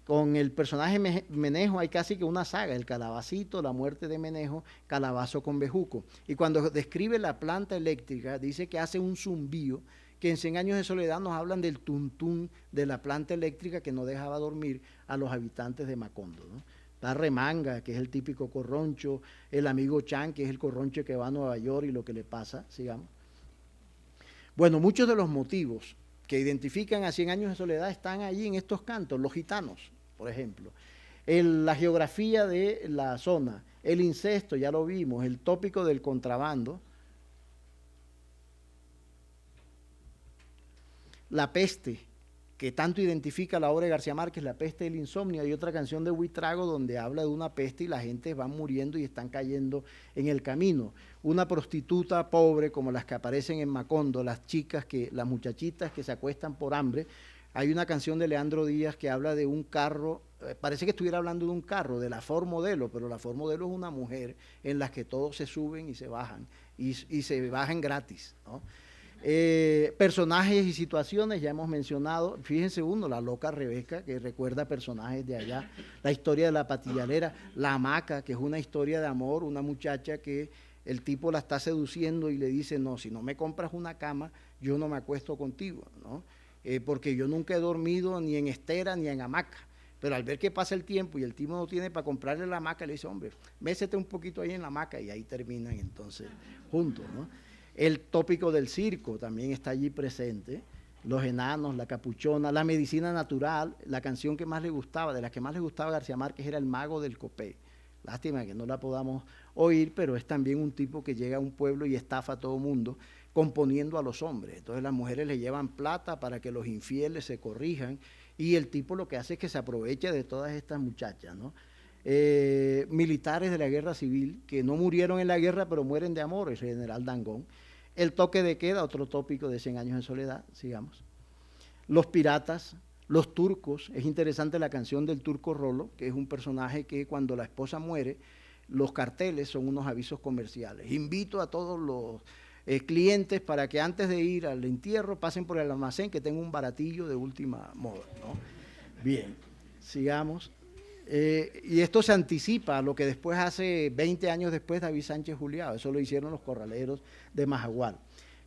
Con el personaje Menejo hay casi que una saga, el calabacito, la muerte de Menejo, calabazo con bejuco. Y cuando describe la planta eléctrica, dice que hace un zumbío, que en 100 años de soledad nos hablan del tuntún de la planta eléctrica que no dejaba dormir a los habitantes de Macondo, ¿no? Está Remanga, que es el típico corroncho, el amigo Chan, que es el corroncho que va a Nueva York y lo que le pasa, sigamos. Bueno, muchos de los motivos que identifican a 100 años de soledad están allí en estos cantos, los gitanos, por ejemplo. La geografía de la zona, el incesto, ya lo vimos, el tópico del contrabando, la peste, que tanto identifica la obra de García Márquez, La peste del insomnio. Hay otra canción de Buitrago donde habla de una peste y la gente va muriendo y están cayendo en el camino. Una prostituta pobre como las que aparecen en Macondo, las muchachitas que se acuestan por hambre. Hay una canción de Leandro Díaz que habla de un carro, parece que estuviera hablando de un carro, de la Ford Modelo, pero la Ford Modelo es una mujer en la que todos se suben y se bajan, y se bajan gratis, ¿no? Personajes y situaciones, ya hemos mencionado, fíjense uno, la loca Rebeca, que recuerda personajes de allá, la historia de la patillalera, la hamaca, que es una historia de amor, una muchacha que el tipo la está seduciendo y le dice, no, si no me compras una cama, yo no me acuesto contigo, ¿no? Porque yo nunca he dormido ni en estera ni en hamaca. Pero al ver que pasa el tiempo y el tipo no tiene para comprarle la hamaca, le dice, hombre, mésete un poquito ahí en la hamaca, y ahí terminan entonces juntos, ¿no? El tópico del circo también está allí presente, los enanos, la capuchona, la medicina natural, la canción que más le gustaba, de las que más le gustaba a García Márquez era El mago del Copey. Lástima que no la podamos oír, pero es también un tipo que llega a un pueblo y estafa a todo mundo, componiendo a los hombres. Entonces las mujeres le llevan plata para que los infieles se corrijan, y el tipo lo que hace es que se aprovecha de todas estas muchachas, ¿no? Militares de la guerra civil, que no murieron en la guerra, pero mueren de amor, el general Dangond. El toque de queda, otro tópico de 100 años de soledad, sigamos. Los piratas, los turcos, es interesante la canción del turco Rolo, que es un personaje que cuando la esposa muere, los carteles son unos avisos comerciales. Invito a todos los clientes para que antes de ir al entierro pasen por el almacén que tengo un baratillo de última moda, ¿no? Bien, sigamos. Y esto se anticipa a lo que después hace 20 años después David Sánchez Juliao, eso lo hicieron los corraleros de Majagual.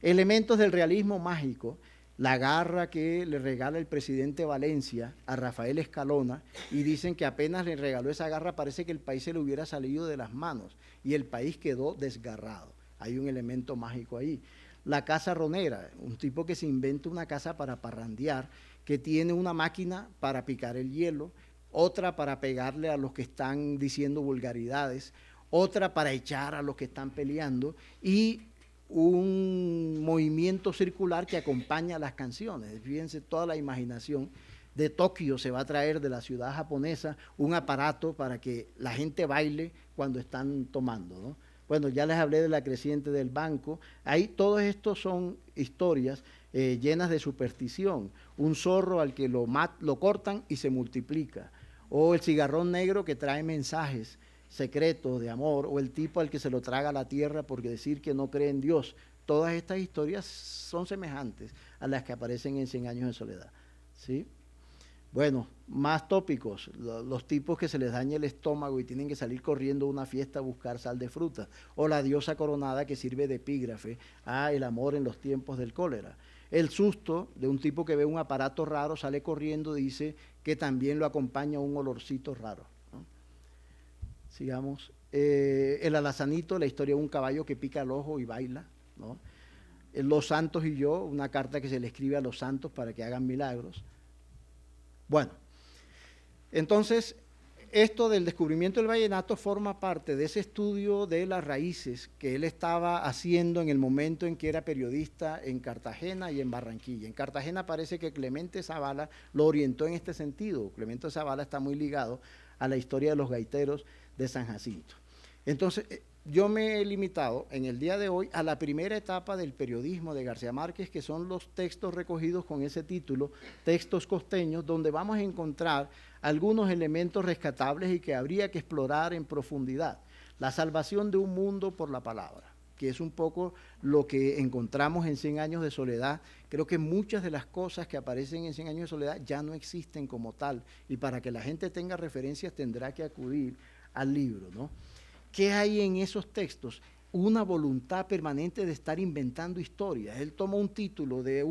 Elementos del realismo mágico, la garra que le regala el presidente Valencia a Rafael Escalona, y dicen que apenas le regaló esa garra parece que el país se le hubiera salido de las manos y el país quedó desgarrado. Hay un elemento mágico ahí. La casa ronera, un tipo que se inventa una casa para parrandear, que tiene una máquina para picar el hielo, otra para pegarle a los que están diciendo vulgaridades, otra para echar a los que están peleando, y un movimiento circular que acompaña las canciones. Fíjense toda la imaginación. De Tokio se va a traer de la ciudad japonesa un aparato para que la gente baile cuando están tomando, ¿no? Bueno, ya les hablé de la creciente del banco. Ahí todos estos son historias llenas de superstición. Un zorro al que lo cortan y se multiplica. O el cigarrón negro que trae mensajes secretos de amor, o el tipo al que se lo traga la tierra porque decir que no cree en Dios. Todas estas historias son semejantes a las que aparecen en 100 años de soledad, ¿sí? Bueno, más tópicos, los tipos que se les daña el estómago y tienen que salir corriendo a una fiesta a buscar sal de fruta, o la diosa coronada que sirve de epígrafe a el amor en los tiempos del cólera. El susto de un tipo que ve un aparato raro, sale corriendo, dice que también lo acompaña un olorcito raro, ¿no? Sigamos. El alazanito, la historia de un caballo que pica el ojo y baila, ¿no? Los santos y yo, una carta que se le escribe a los santos para que hagan milagros. Bueno, entonces, esto del descubrimiento del vallenato forma parte de ese estudio de las raíces que él estaba haciendo en el momento en que era periodista en Cartagena y en Barranquilla. En Cartagena parece que Clemente Zavala lo orientó en este sentido. Clemente Zavala está muy ligado a la historia de los gaiteros de San Jacinto. Entonces, yo me he limitado en el día de hoy a la primera etapa del periodismo de García Márquez, que son los textos recogidos con ese título, Textos Costeños, donde vamos a encontrar algunos elementos rescatables y que habría que explorar en profundidad. La salvación de un mundo por la palabra, que es un poco lo que encontramos en 100 años de soledad. Creo que muchas de las cosas que aparecen en 100 años de soledad ya no existen como tal, y para que la gente tenga referencias tendrá que acudir al libro, ¿no? ¿Qué hay en esos textos? una voluntad permanente de estar inventando historias. Él toma un título de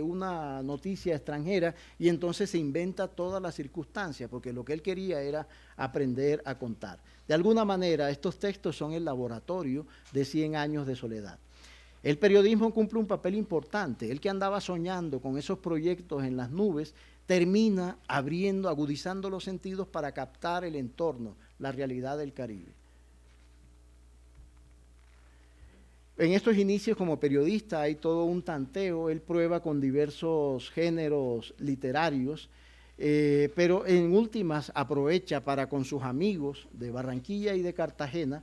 una noticia extranjera y entonces se inventa todas las circunstancias, porque lo que él quería era aprender a contar. De alguna manera, estos textos son el laboratorio de 100 años de soledad. El periodismo cumple un papel importante. Él, que andaba soñando con esos proyectos en las nubes, termina abriendo, agudizando los sentidos para captar el entorno, la realidad del Caribe. En estos inicios como periodista hay todo un tanteo. Él prueba con diversos géneros literarios, pero en últimas aprovecha para, con sus amigos de Barranquilla y de Cartagena,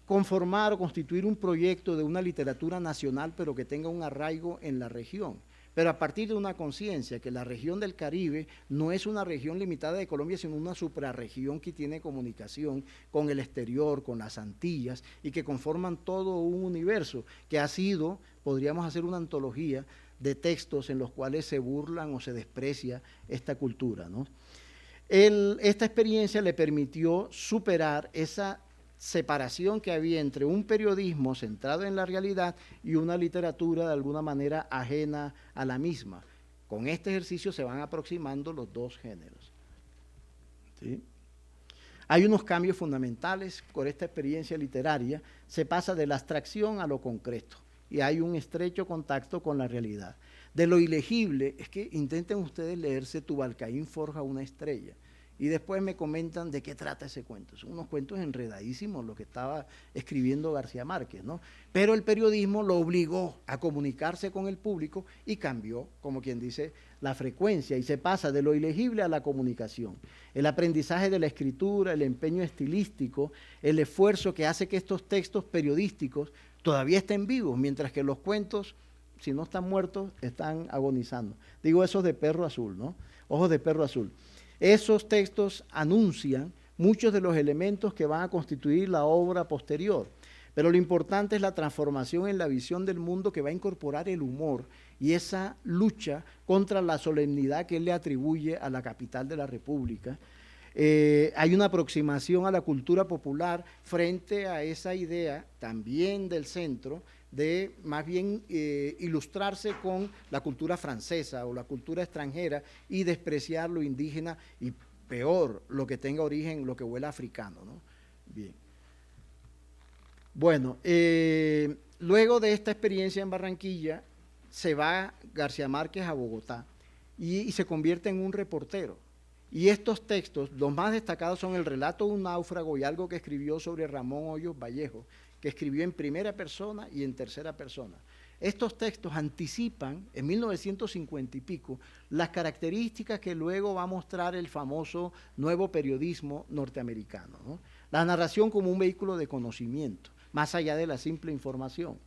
conformar o constituir un proyecto de una literatura nacional, pero que tenga un arraigo en la región. Pero a partir de una conciencia que la región del Caribe no es una región limitada de Colombia, sino una suprarregión que tiene comunicación con el exterior, con las Antillas, y que conforman todo un universo que ha sido, podríamos hacer una antología de textos en los cuales se burlan o se desprecia esta cultura, ¿no? Esta experiencia le permitió superar esa separación que había entre un periodismo centrado en la realidad y una literatura de alguna manera ajena a la misma. Con este ejercicio se van aproximando los dos géneros. ¿Sí? Hay unos cambios fundamentales con esta experiencia literaria. Se pasa de la abstracción a lo concreto y hay un estrecho contacto con la realidad. De lo ilegible, es que intenten ustedes leerse Tubalcaín forja una estrella. Y después me comentan de qué trata ese cuento. Son unos cuentos enredadísimos lo que estaba escribiendo García Márquez, ¿no? Pero el periodismo lo obligó a comunicarse con el público y cambió, como quien dice, la frecuencia, y se pasa de lo ilegible a la comunicación. El aprendizaje de la escritura, el empeño estilístico, el esfuerzo que hace que estos textos periodísticos todavía estén vivos, mientras que los cuentos, si no están muertos, están agonizando. Digo esos de Perro Azul, ¿no? Ojos de Perro Azul. Esos textos anuncian muchos de los elementos que van a constituir la obra posterior, pero lo importante es la transformación en la visión del mundo que va a incorporar el humor y esa lucha contra la solemnidad que él le atribuye a la capital de la República. Hay una aproximación a la cultura popular frente a esa idea también del centro de más bien ilustrarse con la cultura francesa o la cultura extranjera y despreciar lo indígena y peor, lo que tenga origen, lo que huela africano, ¿no? Bien. Bueno, luego de esta experiencia en Barranquilla, se va García Márquez a Bogotá y se convierte en un reportero. Y estos textos, los más destacados son el relato de un náufrago y algo que escribió sobre Ramón Hoyos Vallejo, que escribió en primera persona y en tercera persona. Estos textos anticipan, en 1950 y pico, las características que luego va a mostrar el famoso nuevo periodismo norteamericano, ¿no? La narración como un vehículo de conocimiento, más allá de la simple información.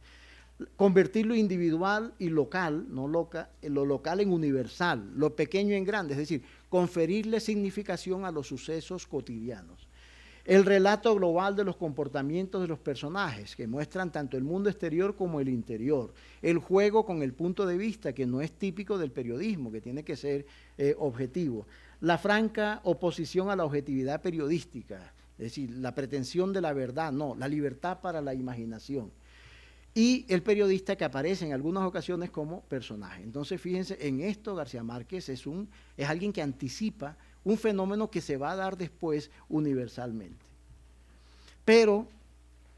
Convertir lo individual y local, no lo local en universal, lo pequeño en grande, es decir, conferirle significación a los sucesos cotidianos. El relato global de los comportamientos de los personajes, que muestran tanto el mundo exterior como el interior. El juego con el punto de vista, que no es típico del periodismo, que tiene que ser objetivo. La franca oposición a la objetividad periodística, es decir, la pretensión de la verdad, no, la libertad para la imaginación. Y el periodista que aparece en algunas ocasiones como personaje. Entonces, fíjense, en esto García Márquez es alguien que anticipa un fenómeno que se va a dar después universalmente. Pero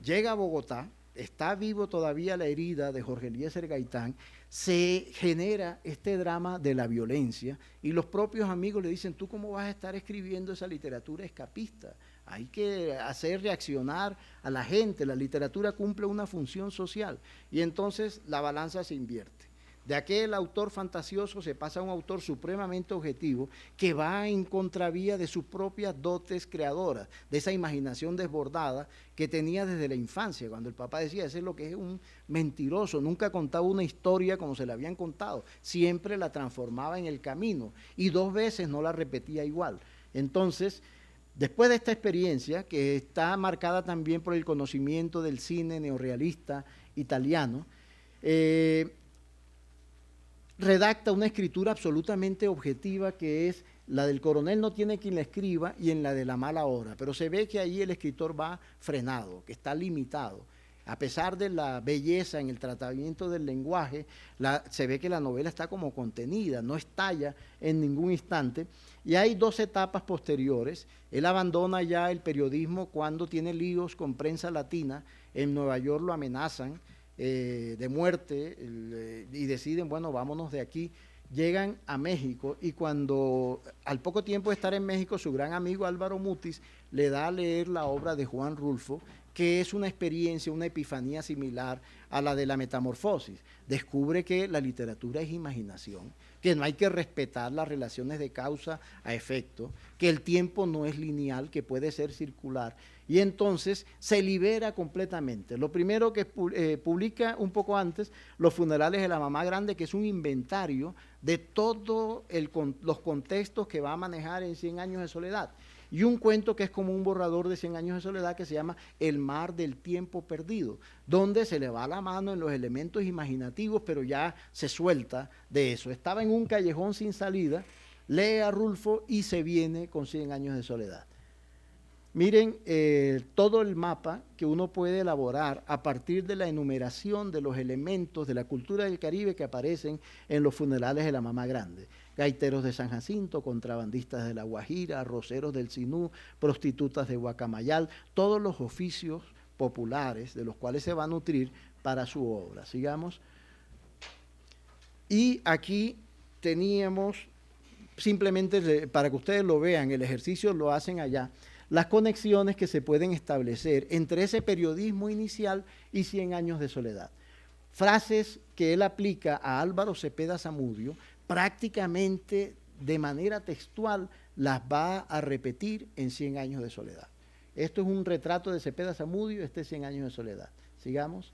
llega a Bogotá, está vivo todavía la herida de Jorge Eliezer Gaitán, se genera este drama de la violencia y los propios amigos le dicen, ¿tú cómo vas a estar escribiendo esa literatura escapista? Hay que hacer reaccionar a la gente, la literatura cumple una función social y entonces la balanza se invierte. De aquel autor fantasioso se pasa a un autor supremamente objetivo que va en contravía de sus propias dotes creadoras, de esa imaginación desbordada que tenía desde la infancia, cuando el papá decía, ese es lo que es un mentiroso, nunca contaba una historia como se la habían contado, siempre la transformaba en el camino y 2 veces no la repetía igual. Entonces, después de esta experiencia, que está marcada también por el conocimiento del cine neorrealista italiano, redacta una escritura absolutamente objetiva, que es la del coronel no tiene quien la escriba y en la de la mala hora, pero se ve que ahí el escritor va frenado, que está limitado. A pesar de la belleza en el tratamiento del lenguaje, se ve que la novela está como contenida, no estalla en ningún instante. Y hay dos etapas posteriores. Él abandona ya el periodismo cuando tiene líos con prensa latina. En Nueva York lo amenazan de muerte y deciden, bueno, vámonos de aquí. Llegan a México y cuando al poco tiempo de estar en México, su gran amigo Álvaro Mutis le da a leer la obra de Juan Rulfo, que es una experiencia, una epifanía similar a la de la Metamorfosis. Descubre que la literatura es imaginación, que no hay que respetar las relaciones de causa a efecto, que el tiempo no es lineal, que puede ser circular, y entonces se libera completamente. Lo primero que publica un poco antes, Los funerales de la mamá grande, que es un inventario de todos los contextos que va a manejar en 100 años de soledad. Y un cuento que es como un borrador de 100 años de soledad que se llama El mar del tiempo perdido, donde se le va la mano en los elementos imaginativos, pero ya se suelta de eso. Estaba en un callejón sin salida, lee a Rulfo y se viene con 100 años de soledad. Miren todo el mapa que uno puede elaborar a partir de la enumeración de los elementos de la cultura del Caribe que aparecen en Los funerales de la mamá grande. Gaiteros de San Jacinto, contrabandistas de La Guajira, arroceros del Sinú, prostitutas de Guacamayal, todos los oficios populares de los cuales se va a nutrir para su obra. Sigamos. Y aquí teníamos, simplemente para que ustedes lo vean, el ejercicio lo hacen allá, las conexiones que se pueden establecer entre ese periodismo inicial y 100 años de soledad. Frases que él aplica a Álvaro Cepeda Zamudio, prácticamente de manera textual las va a repetir en 100 años de soledad. Esto es un retrato de Cepeda Zamudio, este es 100 años de soledad. Sigamos.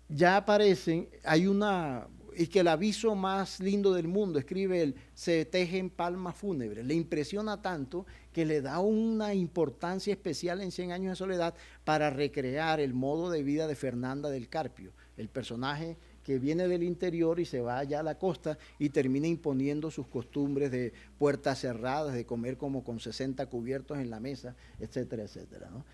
Ya aparecen, y que el aviso más lindo del mundo, escribe él, se tejen palmas fúnebres. Le impresiona tanto que le da una importancia especial en 100 años de soledad para recrear el modo de vida de Fernanda del Carpio, el personaje que viene del interior y se va allá a la costa y termina imponiendo sus costumbres de puertas cerradas, de comer como con 60 cubiertos en la mesa, etcétera, etcétera, ¿no?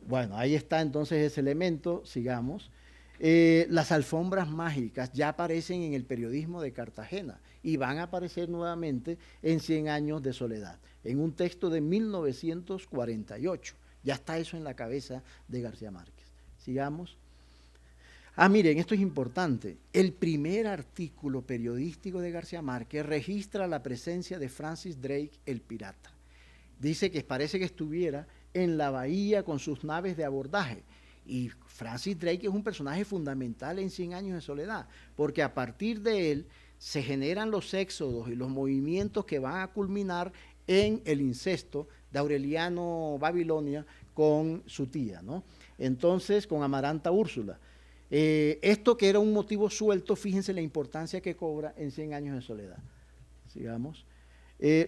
Bueno, ahí está entonces ese elemento, sigamos. Las alfombras mágicas ya aparecen en el periodismo de Cartagena y van a aparecer nuevamente en 100 años de soledad, en un texto de 1948. Ya está eso en la cabeza de García Márquez. Sigamos. Miren, esto es importante. El primer artículo periodístico de García Márquez registra la presencia de Francis Drake, el pirata. Dice que parece que estuviera en la bahía con sus naves de abordaje. Y Francis Drake es un personaje fundamental en 100 años de soledad, porque a partir de él se generan los éxodos y los movimientos que van a culminar en el incesto de Aureliano Babilonia con su tía, ¿no? Entonces, con Amaranta Úrsula. Esto que era un motivo suelto, fíjense la importancia que cobra en 100 años de soledad. Sigamos.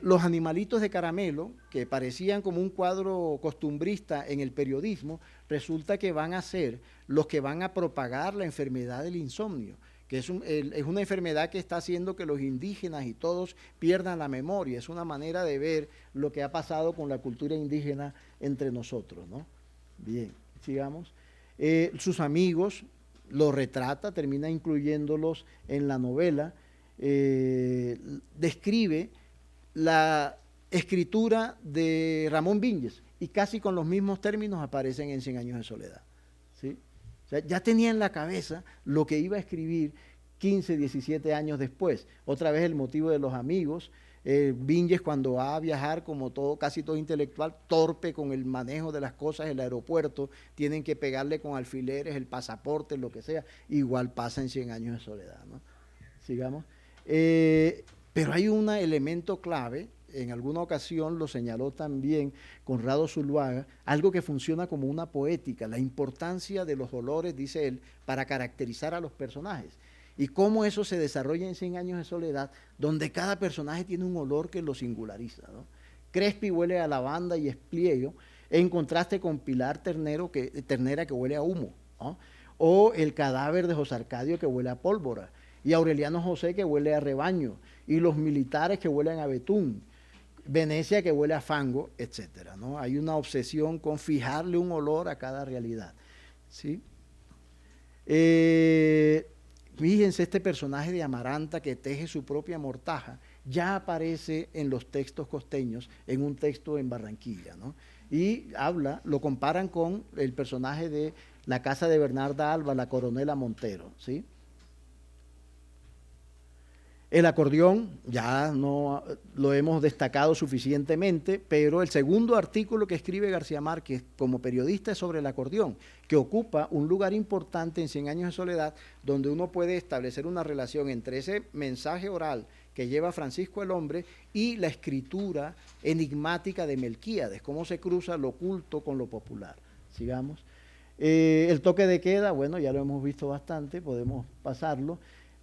Los animalitos de caramelo, que parecían como un cuadro costumbrista en el periodismo, resulta que van a ser los que van a propagar la enfermedad del insomnio, que es una enfermedad que está haciendo que los indígenas y todos pierdan la memoria. Es una manera de ver lo que ha pasado con la cultura indígena entre nosotros, ¿no? Bien, sigamos. Sus amigos los retrata, termina incluyéndolos en la novela, describe la escritura de Ramón Viñes y casi con los mismos términos aparecen en 100 años de soledad, ¿sí? O sea, ya tenía en la cabeza lo que iba a escribir 15, 17 años después. Otra vez el motivo de los amigos. Viñes, cuando va a viajar, como casi todo intelectual, torpe con el manejo de las cosas del aeropuerto, tienen que pegarle con alfileres el pasaporte, lo que sea, igual pasa en 100 años de soledad, ¿no? Sigamos. Pero hay un elemento clave, en alguna ocasión lo señaló también Conrado Zuluaga, algo que funciona como una poética, la importancia de los olores, dice él, para caracterizar a los personajes. Y cómo eso se desarrolla en 100 años de soledad, donde cada personaje tiene un olor que lo singulariza, ¿no? Crespi huele a lavanda y espliego, en contraste con Pilar Ternera que huele a humo, ¿no? o el cadáver de José Arcadio que huele a pólvora, y Aureliano José que huele a rebaño, y los militares que huelen a betún, Venecia que huele a fango, etcétera, ¿no? Hay una obsesión con fijarle un olor a cada realidad, ¿sí? Fíjense, este personaje de Amaranta que teje su propia mortaja ya aparece en los textos costeños, en un texto en Barranquilla, ¿no? Y lo comparan con el personaje de La casa de Bernarda Alba, la coronela Montero, ¿sí? El acordeón ya no lo hemos destacado suficientemente, pero el segundo artículo que escribe García Márquez como periodista es sobre el acordeón, que ocupa un lugar importante en Cien Años de Soledad, donde uno puede establecer una relación entre ese mensaje oral que lleva Francisco el Hombre y la escritura enigmática de Melquíades, cómo se cruza lo oculto con lo popular. Sigamos. El toque de queda, bueno, ya lo hemos visto bastante, podemos pasarlo.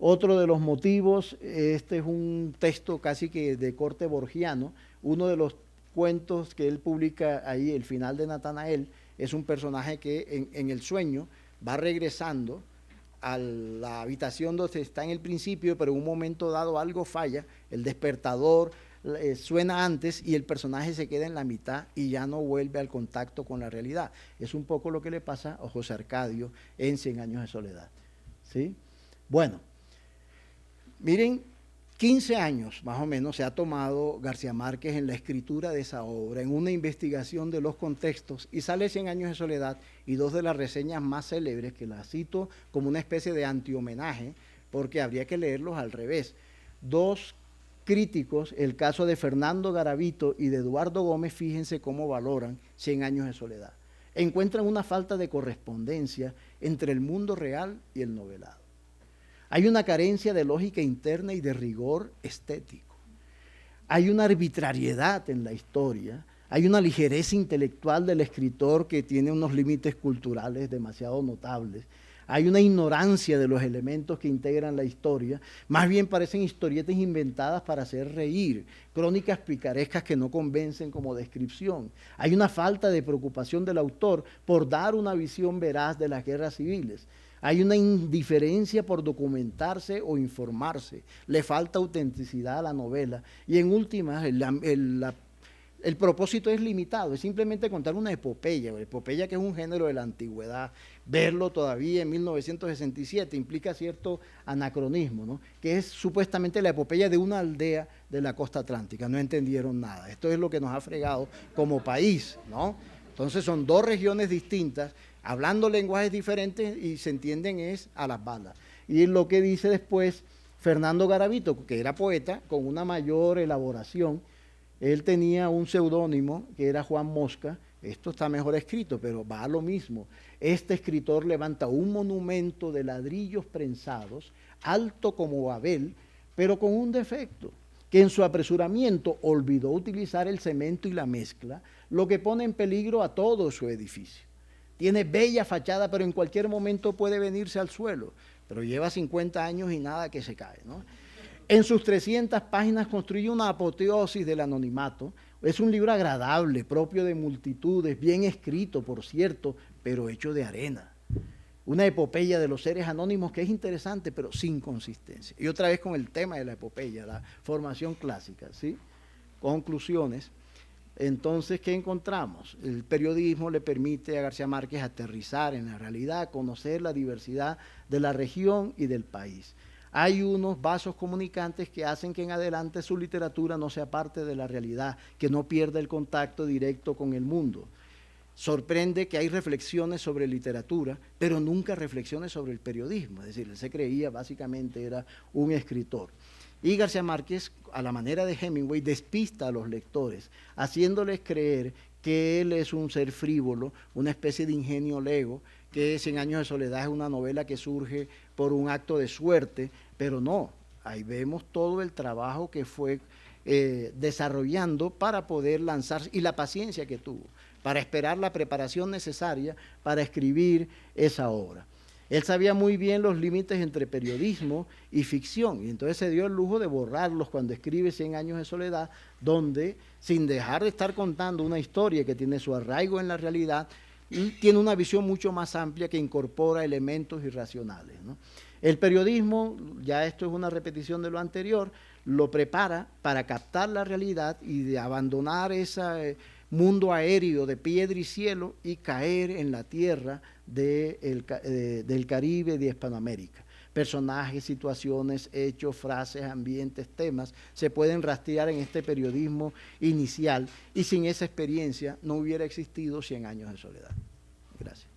Otro de los motivos, este es un texto casi que de corte borgiano, uno de los cuentos que él publica ahí, El final de Natanael, es un personaje que en el sueño va regresando a la habitación donde está en el principio, pero en un momento dado algo falla, el despertador suena antes y el personaje se queda en la mitad y ya no vuelve al contacto con la realidad. Es un poco lo que le pasa a José Arcadio en Cien Años de Soledad, ¿sí? Bueno, miren, 15 años más o menos se ha tomado García Márquez en la escritura de esa obra, en una investigación de los contextos, y sale Cien Años de Soledad, y dos de las reseñas más célebres, que las cito como una especie de antihomenaje, porque habría que leerlos al revés. Dos críticos, el caso de Fernando Garavito y de Eduardo Gómez, fíjense cómo valoran Cien Años de Soledad. Encuentran una falta de correspondencia entre el mundo real y el novelado. Hay una carencia de lógica interna y de rigor estético. Hay una arbitrariedad en la historia, hay una ligereza intelectual del escritor que tiene unos límites culturales demasiado notables. Hay una ignorancia de los elementos que integran la historia, más bien parecen historietas inventadas para hacer reír, crónicas picarescas que no convencen como descripción. Hay una falta de preocupación del autor por dar una visión veraz de las guerras civiles. Hay una indiferencia por documentarse o informarse, le falta autenticidad a la novela y en últimas el propósito es limitado, es simplemente contar una epopeya que es un género de la antigüedad. Verlo todavía en 1967 implica cierto anacronismo, ¿no? Que es supuestamente la epopeya de una aldea de la costa atlántica. No entendieron nada. Esto es lo que nos ha fregado como país, ¿no? Entonces son dos regiones distintas, hablando lenguajes diferentes y se entienden es a las balas. Y lo que dice después Fernando Garavito, que era poeta con una mayor elaboración, él tenía un seudónimo que era Juan Mosca. Esto está mejor escrito, pero va a lo mismo. Este escritor levanta un monumento de ladrillos prensados, alto como Babel, pero con un defecto, que en su apresuramiento olvidó utilizar el cemento y la mezcla, lo que pone en peligro a todo su edificio. Tiene bella fachada, pero en cualquier momento puede venirse al suelo, pero lleva 50 años y nada que se cae, ¿no? En sus 300 páginas construye una apoteosis del anonimato. Es un libro agradable, propio de multitudes, bien escrito, por cierto, pero hecho de arena. Una epopeya de los seres anónimos que es interesante, pero sin consistencia. Y otra vez con el tema de la epopeya, la formación clásica, ¿sí? Conclusiones. Entonces, ¿qué encontramos? El periodismo le permite a García Márquez aterrizar en la realidad, conocer la diversidad de la región y del país. Hay unos vasos comunicantes que hacen que en adelante su literatura no sea parte de la realidad, que no pierda el contacto directo con el mundo. Sorprende que hay reflexiones sobre literatura, pero nunca reflexiones sobre el periodismo. Es decir, él se creía básicamente era un escritor. Y García Márquez, a la manera de Hemingway, despista a los lectores, haciéndoles creer que él es un ser frívolo, una especie de ingenio lego, que Cien Años de Soledad es una novela que surge por un acto de suerte, pero no, ahí vemos todo el trabajo que fue desarrollando para poder lanzarse y la paciencia que tuvo, para esperar la preparación necesaria para escribir esa obra. Él sabía muy bien los límites entre periodismo y ficción, y entonces se dio el lujo de borrarlos cuando escribe Cien Años de Soledad, donde, sin dejar de estar contando una historia que tiene su arraigo en la realidad, y tiene una visión mucho más amplia que incorpora elementos irracionales, ¿no? El periodismo, ya esto es una repetición de lo anterior, lo prepara para captar la realidad y de abandonar ese mundo aéreo de piedra y cielo y caer en la tierra del Caribe y de Hispanoamérica. Personajes, situaciones, hechos, frases, ambientes, temas, se pueden rastrear en este periodismo inicial y sin esa experiencia no hubiera existido 100 años de soledad. Gracias.